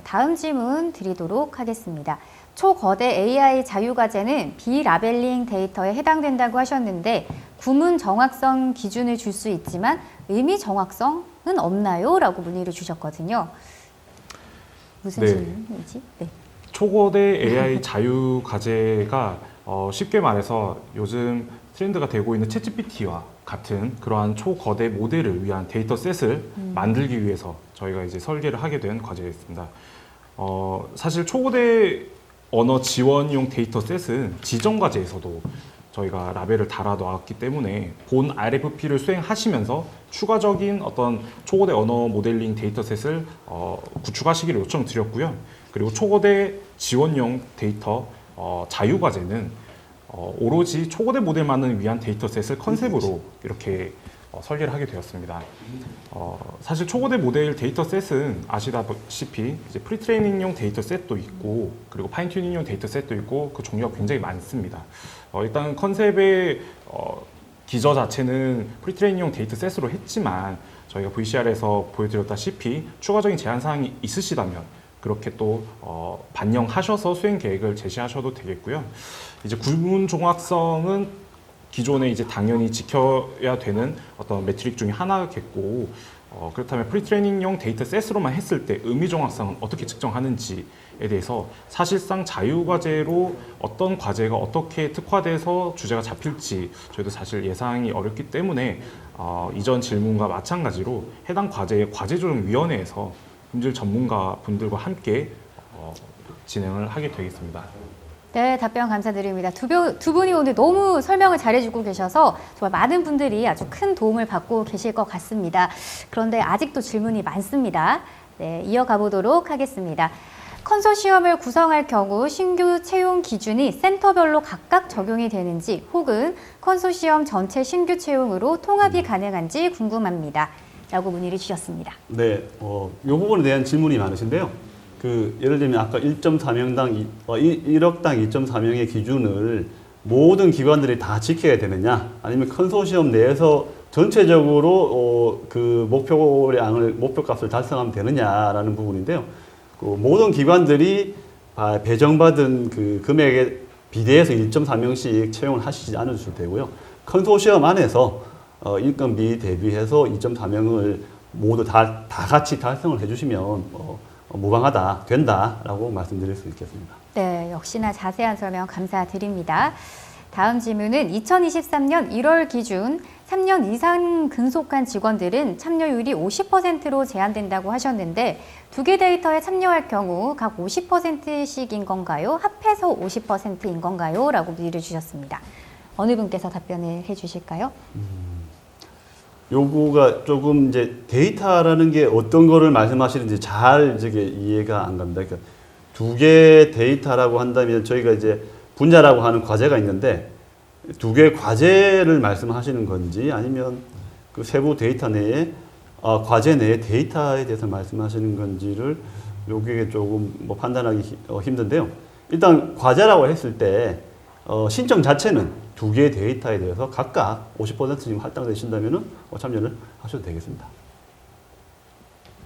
다음 질문 드리도록 하겠습니다. 초거대 AI 자유과제는 비라벨링 데이터에 해당된다고 하셨는데 구문 정확성 기준을 줄 수 있지만 의미 정확성은 없나요? 라고 문의를 주셨거든요. 무슨 질문이지? 네. 초거대 AI 자유과제가 쉽게 말해서 요즘 트렌드가 되고 있는 챗GPT와 같은 그러한 초거대 모델을 위한 데이터셋을 만들기 위해서 저희가 이제 설계를 하게 된 과제였습니다. 사실 초거대 언어 지원용 데이터셋은 지정 과제에서도 저희가 라벨을 달아 놓았기 때문에 본 RFP를 수행하시면서 추가적인 어떤 초고대 언어 모델링 데이터셋을 구축하시기를 요청드렸고요. 그리고 초고대 지원용 데이터 자유과제는 오로지 초고대 모델만을 위한 데이터셋을 컨셉으로 이렇게 설계를 하게 되었습니다. 사실 초고대 모델 데이터셋은 아시다시피 이제 프리트레이닝용 데이터셋도 있고 그리고 파인튜닝용 데이터셋도 있고 그 종류가 굉장히 많습니다. 일단 컨셉의 기저 자체는 프리트레이닝용 데이터셋으로 했지만 저희가 VCR에서 보여드렸다시피 추가적인 제한 사항이 있으시다면 그렇게 또 반영하셔서 수행 계획을 제시하셔도 되겠고요. 이제 구문 종합성은 기존에 이제 당연히 지켜야 되는 어떤 매트릭 중에 하나겠고 그렇다면 프리트레이닝용 데이터셋으로만 했을 때 의미 정확성은 어떻게 측정하는지에 대해서 사실상 자유과제로 어떤 과제가 어떻게 특화돼서 주제가 잡힐지 저희도 사실 예상이 어렵기 때문에 이전 질문과 마찬가지로 해당 과제의 과제조정위원회에서 품질 전문가 분들과 함께 진행을 하게 되겠습니다. 네, 답변 감사드립니다. 두 분이 오늘 너무 설명을 잘해주고 계셔서 정말 많은 분들이 아주 큰 도움을 받고 계실 것 같습니다. 그런데 아직도 질문이 많습니다. 네, 이어가 보도록 하겠습니다. 컨소시엄을 구성할 경우 신규 채용 기준이 센터별로 각각 적용이 되는지 혹은 컨소시엄 전체 신규 채용으로 통합이 가능한지 궁금합니다. 라고 문의를 주셨습니다. 네, 이 부분에 대한 질문이 많으신데요. 예를 들면 아까 1.4명당 1억당 2.4명의 기준을 모든 기관들이 다 지켜야 되느냐, 아니면 컨소시엄 내에서 전체적으로 그 목표값을 달성하면 되느냐라는 부분인데요. 모든 기관들이 배정받은 그 금액에 비례해서 1.4명씩 채용을 하시지 않으셔도 되고요. 컨소시엄 안에서 인건비 대비해서 2.4명을 모두 다 같이 달성을 해주시면 무방하다, 된다라고 말씀드릴 수 있겠습니다. 네, 역시나 자세한 설명 감사드립니다. 다음 질문은 2023년 1월 기준 3년 이상 근속한 직원들은 참여율이 50%로 제한된다고 하셨는데 두 개 데이터에 참여할 경우 각 50%씩인 건가요? 합해서 50%인 건가요? 라고 문의를 주셨습니다. 어느 분께서 답변을 해주실까요? 요구가 조금 이제 데이터라는 게 어떤 거를 말씀하시는지 잘 이해가 안 갑니다. 그러니까 두 개 데이터라고 한다면 저희가 이제 분야라고 하는 과제가 있는데 두 개 과제를 말씀하시는 건지 아니면 그 세부 데이터 내에 과제 내의 데이터에 대해서 말씀하시는 건지를 여기에 조금 판단하기 힘든데요. 일단 과제라고 했을 때 신청 자체는 두 개의 데이터에 대해서 각각 50% 할당되신다면 참여를 하셔도 되겠습니다.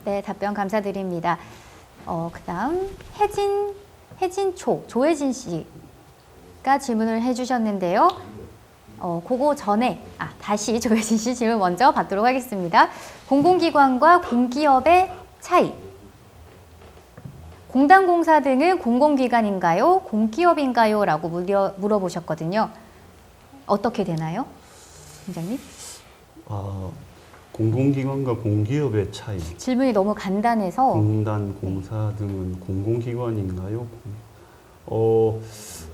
네, 답변 감사드립니다. 그다음 조혜진 씨가 질문을 해주셨는데요. 그거 전에 다시 조혜진 씨 질문 먼저 받도록 하겠습니다. 공공기관과 공기업의 차이. 공단공사 등은 공공기관인가요? 공기업인가요? 라고 물어보셨거든요. 어떻게 되나요? 팀장님? 공공기관과 공기업의 차이. 질문이 너무 간단해서. 공단, 공사 등은 공공기관인가요?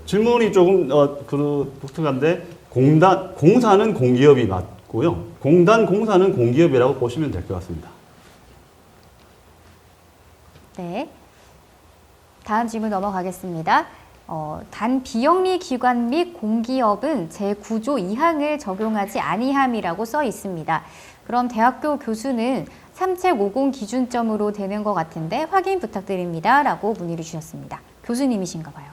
질문이 조금 독특한데 공사는 공기업이 맞고요. 공단, 공사는 공기업이라고 보시면 될 것 같습니다. 네. 다음 질문 넘어가겠습니다. 단 비영리 기관 및 공기업은 제9조 2항을 적용하지 아니함이라고 써 있습니다. 그럼 대학교 교수는 3750 기준점으로 되는 것 같은데 확인 부탁드립니다. 라고 문의를 주셨습니다. 교수님이신가 봐요.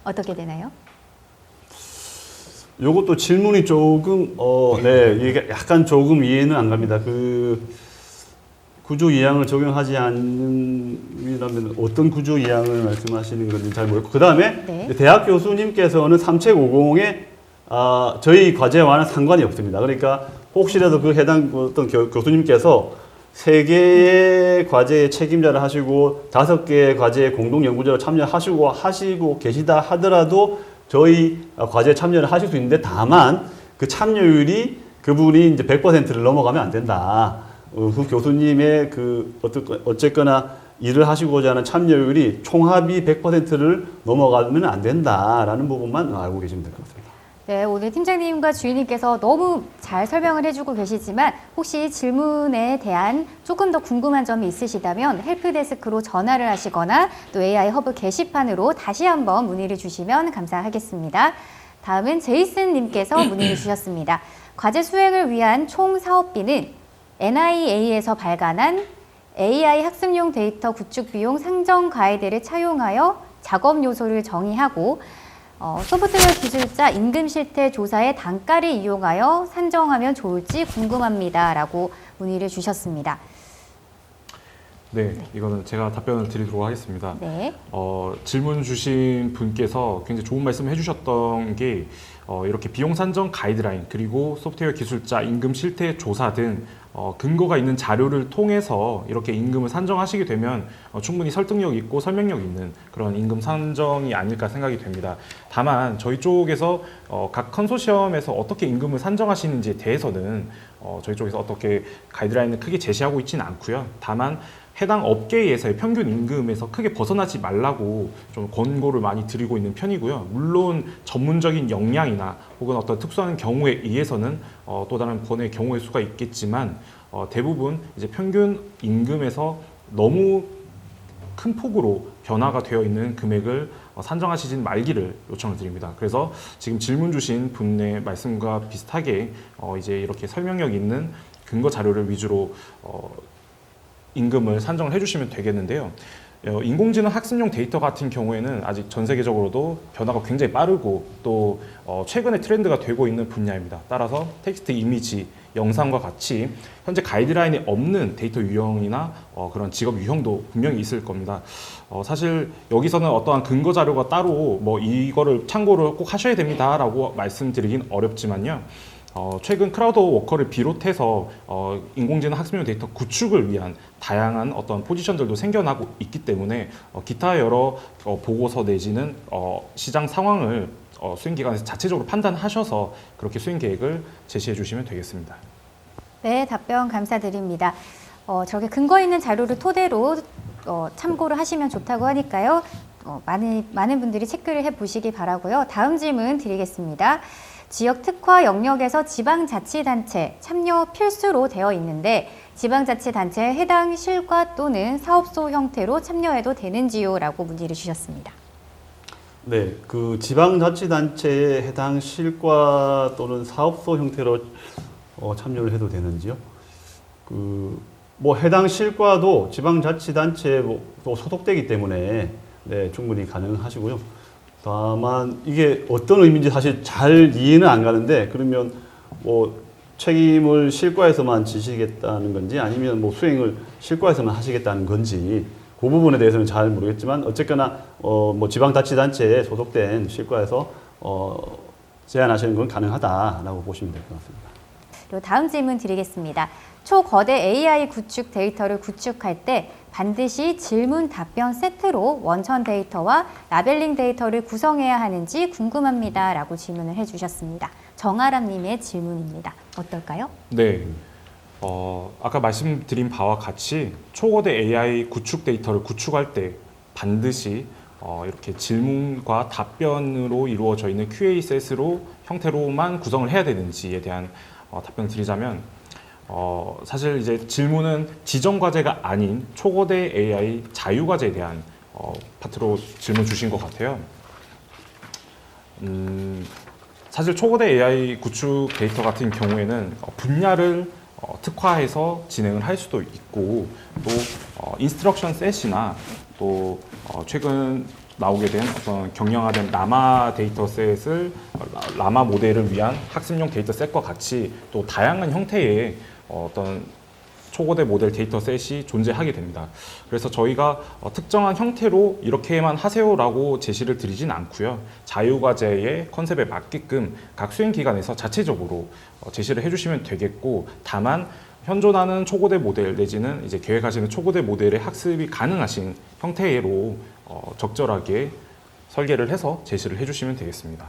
어떻게 되나요? 요것도 질문이 조금 이게 약간 조금 이해는 안 갑니다. 구조 2항을 적용하지 않는다면 어떤 구조 2항을 말씀하시는 건지 잘 모르겠고, 그 다음에 네. 대학 교수님께서는 3750에 저희 과제와는 상관이 없습니다. 그러니까 혹시라도 그 해당 어떤 교수님께서 3개의 과제의 책임자를 하시고 5개의 과제의 공동 연구자로 참여하시고 계시다 하더라도 저희 과제에 참여를 하실 수 있는데, 다만 그 참여율이 그분이 이제 100%를 넘어가면 안 된다. 그 교수님의 어쨌거나 일을 하시고자 하는 참여율이 총합이 100%를 넘어가면 안 된다라는 부분만 알고 계시면 될 것 같습니다. 네, 오늘 팀장님과 주인님께서 너무 잘 설명을 해주고 계시지만 혹시 질문에 대한 조금 더 궁금한 점이 있으시다면 헬프데스크로 전화를 하시거나 또 AI 허브 게시판으로 다시 한번 문의를 주시면 감사하겠습니다. 다음은 제이슨님께서 문의를 주셨습니다. 과제 수행을 위한 총 사업비는 NIA에서 발간한 AI 학습용 데이터 구축 비용 상정 가이드를 차용하여 작업 요소를 정의하고 소프트웨어 기술자 임금 실태 조사의 단가를 이용하여 산정하면 좋을지 궁금합니다. 라고 문의를 주셨습니다. 네, 이거는 제가 답변을 드리도록 하겠습니다. 네. 질문 주신 분께서 굉장히 좋은 말씀을 해주셨던 게 이렇게 비용 산정 가이드라인 그리고 소프트웨어 기술자 임금 실태 조사 등 근거가 있는 자료를 통해서 이렇게 임금을 산정하시게 되면 충분히 설득력 있고 설명력 있는 그런 임금 산정이 아닐까 생각이 됩니다. 다만 저희 쪽에서 각 컨소시엄에서 어떻게 임금을 산정하시는지에 대해서는 저희 쪽에서 어떻게 가이드라인을 크게 제시하고 있지는 않고요. 다만 해당 업계에서의 평균 임금에서 크게 벗어나지 말라고 좀 권고를 많이 드리고 있는 편이고요. 물론 전문적인 역량이나 혹은 어떤 특수한 경우에 의해서는 또 다른 번의 경우의 수가 있겠지만 대부분 이제 평균 임금에서 너무 큰 폭으로 변화가 되어 있는 금액을 산정하시진 말기를 요청을 드립니다. 그래서 지금 질문 주신 분의 말씀과 비슷하게 이제 이렇게 설명력 있는 근거 자료를 위주로 임금을 산정을 해주시면 되겠는데요. 인공지능 학습용 데이터 같은 경우에는 아직 전 세계적으로도 변화가 굉장히 빠르고 또 최근에 트렌드가 되고 있는 분야입니다. 따라서 텍스트, 이미지, 영상과 같이 현재 가이드라인이 없는 데이터 유형이나 그런 직업 유형도 분명히 있을 겁니다. 사실 여기서는 어떠한 근거 자료가 따로 뭐 이거를 참고를 꼭 하셔야 됩니다라고 말씀드리긴 어렵지만요. 최근 크라우드 워커를 비롯해서 인공지능 학습용 데이터 구축을 위한 다양한 어떤 포지션들도 생겨나고 있기 때문에 기타 여러 보고서 내지는 시장 상황을 수행기관에서 자체적으로 판단하셔서 그렇게 수행 계획을 제시해 주시면 되겠습니다. 네, 답변 감사드립니다. 저렇게 근거 있는 자료를 토대로 참고를 하시면 좋다고 하니까요. 많은 분들이 체크를 해보시기 바라고요. 다음 질문 드리겠습니다. 지역 특화 영역에서 지방자치단체 참여 필수로 되어 있는데 지방자치단체에 해당 실과 또는 사업소 형태로 참여해도 되는지요? 라고 문의를 주셨습니다. 네, 그 지방자치단체에 해당 실과 또는 사업소 형태로 참여를 해도 되는지요? 뭐 해당 실과도 지방자치단체에 또 소속되기 때문에 네, 충분히 가능하시고요. 다만 이게 어떤 의미인지 사실 잘 이해는 안 가는데 그러면 뭐 책임을 실과에서만 지시겠다는 건지 아니면 뭐 수행을 실과에서만 하시겠다는 건지 그 부분에 대해서는 잘 모르겠지만 어쨌거나 뭐 지방자치단체에 소속된 실과에서 제안하시는 건 가능하다라고 보시면 될 것 같습니다. 그리고 다음 질문 드리겠습니다. 초거대 AI 구축 데이터를 구축할 때 반드시 질문 답변 세트로 원천 데이터와 라벨링 데이터를 구성해야 하는지 궁금합니다. 라고 질문을 해주셨습니다. 정아람 님의 질문입니다. 어떨까요? 네. 아까 말씀드린 바와 같이 초거대 AI 구축 데이터를 구축할 때 반드시 이렇게 질문과 답변으로 이루어져 있는 QA 셋으로 형태로만 구성을 해야 되는지에 대한 답변을 드리자면 사실 이제 질문은 지정 과제가 아닌 초거대 AI 자유 과제에 대한 파트로 질문 주신 것 같아요. 사실 초거대 AI 구축 데이터 같은 경우에는 분야를 특화해서 진행을 할 수도 있고 또 인스트럭션 셋이나 또 최근 나오게 된 어떤 경량화된 라마 데이터셋을 라마 모델을 위한 학습용 데이터셋과 같이 또 다양한 형태의 어떤 초거대 모델 데이터셋이 존재하게 됩니다. 그래서 저희가 특정한 형태로 이렇게만 하세요라고 제시를 드리진 않고요. 자유과제의 컨셉에 맞게끔 각 수행기관에서 자체적으로 제시를 해주시면 되겠고 다만 현존하는 초거대 모델 내지는 이제 계획하시는 초거대 모델의 학습이 가능하신 형태로 적절하게 설계를 해서 제시를 해주시면 되겠습니다.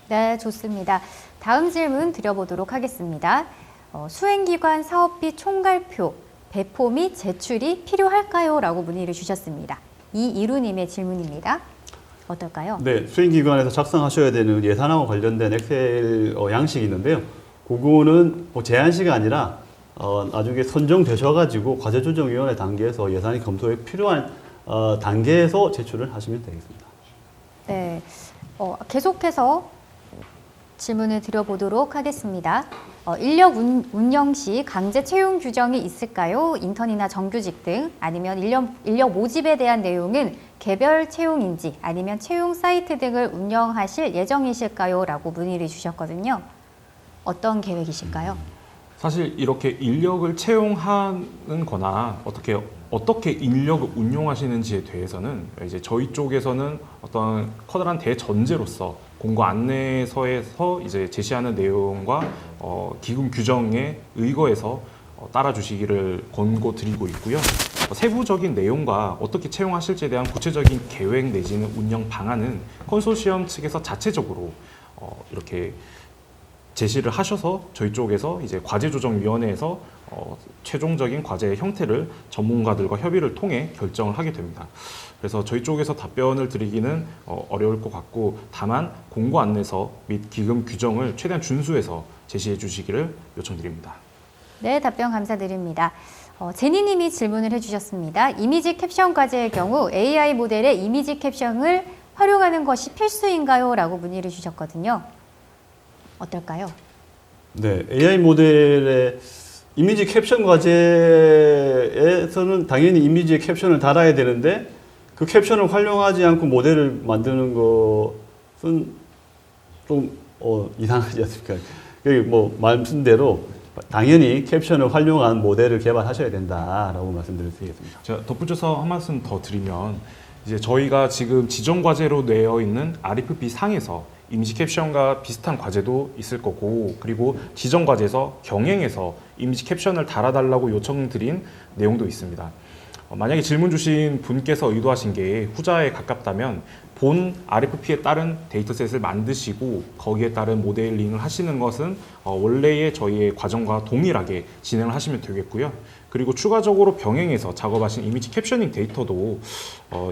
네, 좋습니다. 다음 질문 드려보도록 하겠습니다. 수행기관 사업비 총괄표 배포 및 제출이 필요할까요? 라고 문의를 주셨습니다. 이이루님의 질문입니다. 어떨까요? 네, 수행기관에서 작성하셔야 되는 예산하고 관련된 엑셀 양식이 있는데요. 그거는 뭐 제한시가 아니라 나중에 선정되셔가지고 과제조정위원회 단계에서 예산이 검토에 필요한 단계에서 제출을 하시면 되겠습니다. 네, 계속해서 질문을 드려보도록 하겠습니다. 인력 운영 시 강제 채용 규정이 있을까요? 인턴이나 정규직 등 아니면 인력 모집에 대한 내용은 개별 채용인지 아니면 채용 사이트 등을 운영하실 예정이실까요? 라고 문의를 주셨거든요. 어떤 계획이실까요? 사실 이렇게 인력을 채용하는 거나 어떻게 인력을 운용하시는지에 대해서는 이제 저희 쪽에서는 어떤 커다란 대전제로서 공고 안내서에서 이제 제시하는 내용과 기금 규정에 의거해서 따라주시기를 권고드리고 있고요. 세부적인 내용과 어떻게 채용하실지에 대한 구체적인 계획 내지는 운영 방안은 컨소시엄 측에서 자체적으로 이렇게 제시를 하셔서 저희 쪽에서 이제 과제조정위원회에서 최종적인 과제의 형태를 전문가들과 협의를 통해 결정을 하게 됩니다. 그래서 저희 쪽에서 답변을 드리기는 어려울 것 같고, 다만 공고 안내서 및 기금 규정을 최대한 준수해서 제시해 주시기를 요청드립니다. 네, 답변 감사드립니다. 제니님이 질문을 해주셨습니다. 이미지 캡션 과제의 경우 AI 모델의 이미지 캡션을 활용하는 것이 필수인가요? 라고 문의를 주셨거든요. 어떨까요? 네, AI 모델의 이미지 캡션 과제에서는 당연히 이미지에 캡션을 달아야 되는데 그 캡션을 활용하지 않고 모델을 만드는 것은 좀 이상하지 않습니까? 뭐 말씀대로 당연히 캡션을 활용한 모델을 개발하셔야 된다라고 말씀드리겠습니다. 제가 덧붙여서 한 말씀 더 드리면, 이제 저희가 지금 지정 과제로 내어 있는 RFP 상에서 이미지 캡션과 비슷한 과제도 있을 거고, 그리고 지정 과제에서 경행해서 이미지 캡션을 달아달라고 요청드린 내용도 있습니다. 만약에 질문 주신 분께서 의도하신 게 후자에 가깝다면 본 RFP에 따른 데이터셋을 만드시고 거기에 따른 모델링을 하시는 것은 원래의 저희의 과정과 동일하게 진행을 하시면 되겠고요. 그리고 추가적으로 병행해서 작업하신 이미지 캡셔닝 데이터도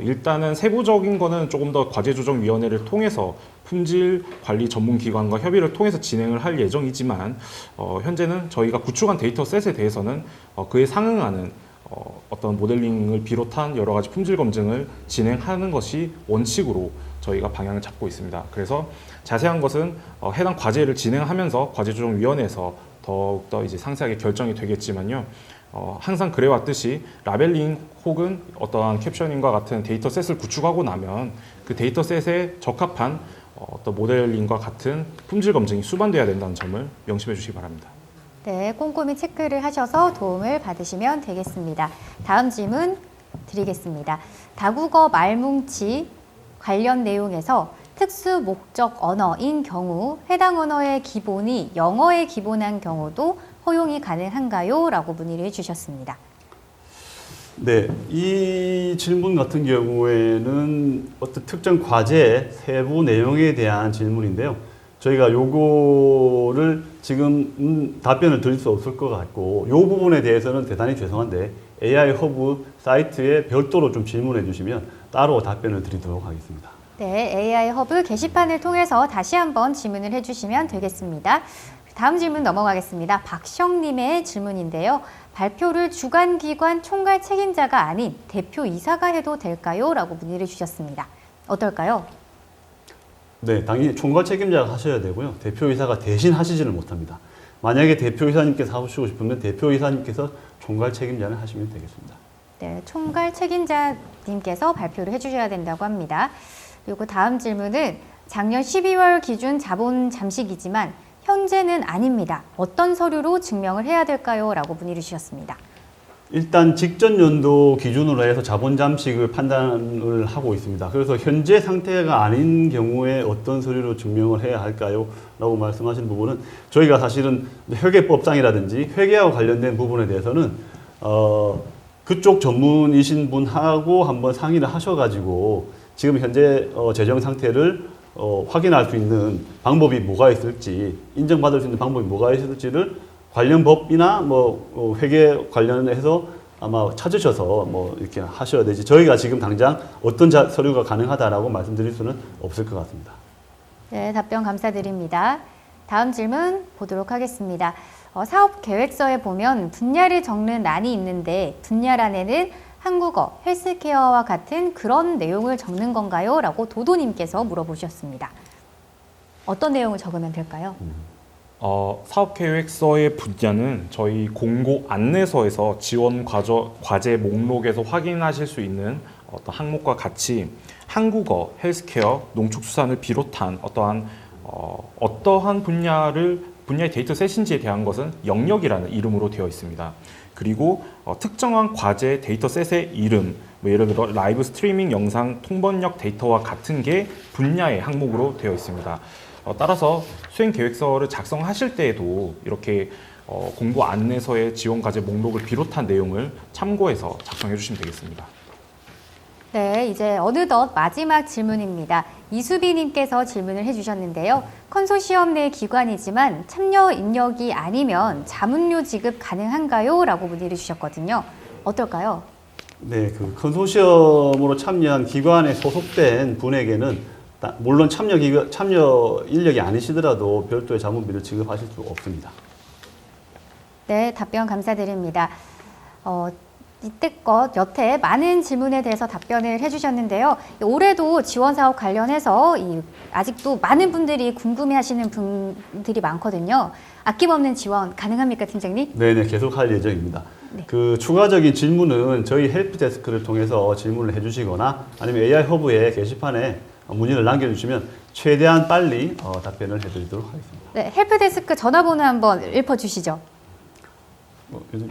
일단은 세부적인 거는 조금 더 과제조정위원회를 통해서 품질 관리 전문기관과 협의를 통해서 진행을 할 예정이지만, 현재는 저희가 구축한 데이터셋에 대해서는 그에 상응하는 어떤 모델링을 비롯한 여러 가지 품질 검증을 진행하는 것이 원칙으로 저희가 방향을 잡고 있습니다. 그래서 자세한 것은 해당 과제를 진행하면서 과제조정위원회에서 더욱더 이제 상세하게 결정이 되겠지만요. 항상 그래왔듯이 라벨링 혹은 어떠한 캡셔닝과 같은 데이터셋을 구축하고 나면 그 데이터셋에 적합한 어떤 모델링과 같은 품질 검증이 수반돼야 된다는 점을 명심해 주시기 바랍니다. 네, 꼼꼼히 체크를 하셔서 도움을 받으시면 되겠습니다. 다음 질문 드리겠습니다. 다국어 말뭉치 관련 내용에서 특수 목적 언어인 경우 해당 언어의 기본이 영어에 기본한 경우도 허용이 가능한가요? 라고 문의를 주셨습니다. 네, 이 질문 같은 경우에는 어떤 특정 과제의 세부 내용에 대한 질문인데요. 저희가 요거를 지금 답변을 드릴 수 없을 것 같고, 요 부분에 대해서는 대단히 죄송한데 AI 허브 사이트에 별도로 좀 질문해 주시면 따로 답변을 드리도록 하겠습니다. 네, AI 허브 게시판을 통해서 다시 한번 질문을 해주시면 되겠습니다. 다음 질문 넘어가겠습니다. 박시영님의 질문인데요. 발표를 주관기관 총괄 책임자가 아닌 대표이사가 해도 될까요? 라고 문의를 주셨습니다. 어떨까요? 네, 당연히 총괄 책임자가 하셔야 되고요. 대표이사가 대신 하시지는 못합니다. 만약에 대표이사님께서 하시고 싶으면 대표이사님께서 총괄 책임자를 하시면 되겠습니다. 네, 총괄 책임자님께서 발표를 해주셔야 된다고 합니다. 그리고 다음 질문은 작년 12월 기준 자본 잠식이지만 현재는 아닙니다. 어떤 서류로 증명을 해야 될까요? 라고 문의를 주셨습니다. 일단 직전 연도 기준으로 해서 자본 잠식을 판단을 하고 있습니다. 그래서 현재 상태가 아닌 경우에 어떤 서류로 증명을 해야 할까요? 라고 말씀하신 부분은 저희가 사실은 회계법상이라든지 회계하고 관련된 부분에 대해서는 그쪽 전문이신 분하고 한번 상의를 하셔가지고 지금 현재 재정 상태를 확인할 수 있는 방법이 뭐가 있을지, 인정받을 수 있는 방법이 뭐가 있을지를 관련 법이나 뭐 회계 관련해서 아마 찾으셔서 뭐 이렇게 하셔야 되지. 저희가 지금 당장 어떤 서류가 가능하다라고 말씀드릴 수는 없을 것 같습니다. 네, 답변 감사드립니다. 다음 질문 보도록 하겠습니다. 사업 계획서에 보면 분야를 적는 란이 있는데 분야란에는 한국어, 헬스케어와 같은 그런 내용을 적는 건가요? 라고 도도님께서 물어보셨습니다. 어떤 내용을 적으면 될까요? 사업 계획서의 분야는 저희 공고 안내서에서 지원 과제 목록에서 확인하실 수 있는 어떤 항목과 같이 한국어, 헬스케어, 농축수산을 비롯한 어떠한 분야의 데이터셋인지에 대한 것은 영역이라는 이름으로 되어 있습니다. 그리고 특정한 과제 데이터셋의 이름, 뭐 예를 들어 라이브 스트리밍 영상 통번역 데이터와 같은 게 분야의 항목으로 되어 있습니다. 따라서 수행 계획서를 작성하실 때에도 이렇게 공고 안내서의 지원 과제 목록을 비롯한 내용을 참고해서 작성해 주시면 되겠습니다. 네, 이제 어느덧 마지막 질문입니다. 이수비님께서 질문을 해주셨는데요. 컨소시엄 내 기관이지만 참여 인력이 아니면 자문료 지급 가능한가요? 라고 문의를 주셨거든요. 어떨까요? 네, 그 컨소시엄으로 참여한 기관에 소속된 분에게는 물론 참여 인력이 아니시더라도 별도의 자문비를 지급하실 수 없습니다. 네, 답변 감사드립니다. 이때껏 여태 많은 질문에 대해서 답변을 해주셨는데요. 올해도 지원 사업 관련해서 아직도 많은 분들이 궁금해하시는 분들이 많거든요. 아낌없는 지원 가능합니까, 팀장님? 네네, 계속 할 예정입니다. 네. 그 추가적인 질문은 저희 헬프데스크를 통해서 질문을 해주시거나 아니면 AI 허브의 게시판에 문의를 남겨주시면 최대한 빨리 답변을 해드리도록 하겠습니다. 네, 헬프데스크 전화번호 한번 읊어주시죠.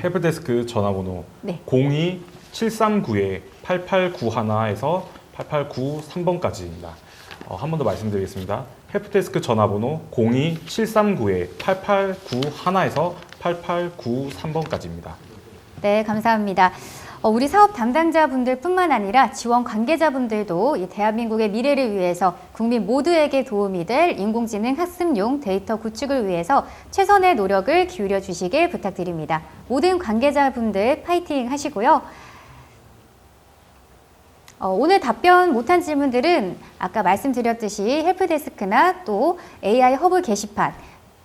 헬프데스크 전화번호 네. 02-739-8891에서 8893번까지입니다. 한 번 더 말씀드리겠습니다. 헬프데스크 전화번호 02-739-8891에서 8893번까지입니다. 네, 감사합니다. 우리 사업 담당자분들뿐만 아니라 지원 관계자분들도 이 대한민국의 미래를 위해서 국민 모두에게 도움이 될 인공지능 학습용 데이터 구축을 위해서 최선의 노력을 기울여 주시길 부탁드립니다. 모든 관계자분들 파이팅 하시고요. 오늘 답변 못한 질문들은 아까 말씀드렸듯이 헬프데스크나 또 AI 허브 게시판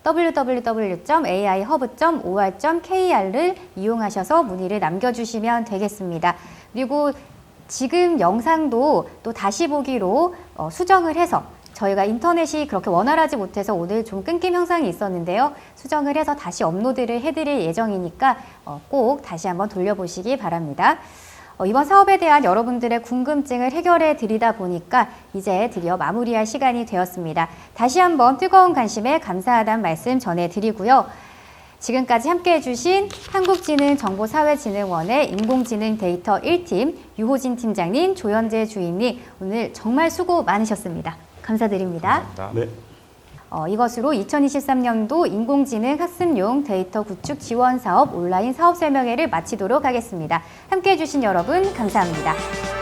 www.aihub.or.kr을 이용하셔서 문의를 남겨주시면 되겠습니다. 그리고 지금 영상도 또 다시 보기로 수정을 해서 저희가 인터넷이 그렇게 원활하지 못해서 오늘 좀 끊김 현상이 있었는데요. 수정을 해서 다시 업로드를 해드릴 예정이니까 꼭 다시 한번 돌려보시기 바랍니다. 이번 사업에 대한 여러분들의 궁금증을 해결해 드리다 보니까 이제 드디어 마무리할 시간이 되었습니다. 다시 한번 뜨거운 관심에 감사하다는 말씀 전해드리고요. 지금까지 함께해 주신 한국지능정보사회진흥원의 인공지능 데이터 1팀 유호진 팀장님, 조현재 주임님 오늘 정말 수고 많으셨습니다. 감사드립니다. 감사합니다. 네. 이것으로 2023년도 인공지능 학습용 데이터 구축 지원 사업 온라인 사업 설명회를 마치도록 하겠습니다. 함께해 주신 여러분 감사합니다.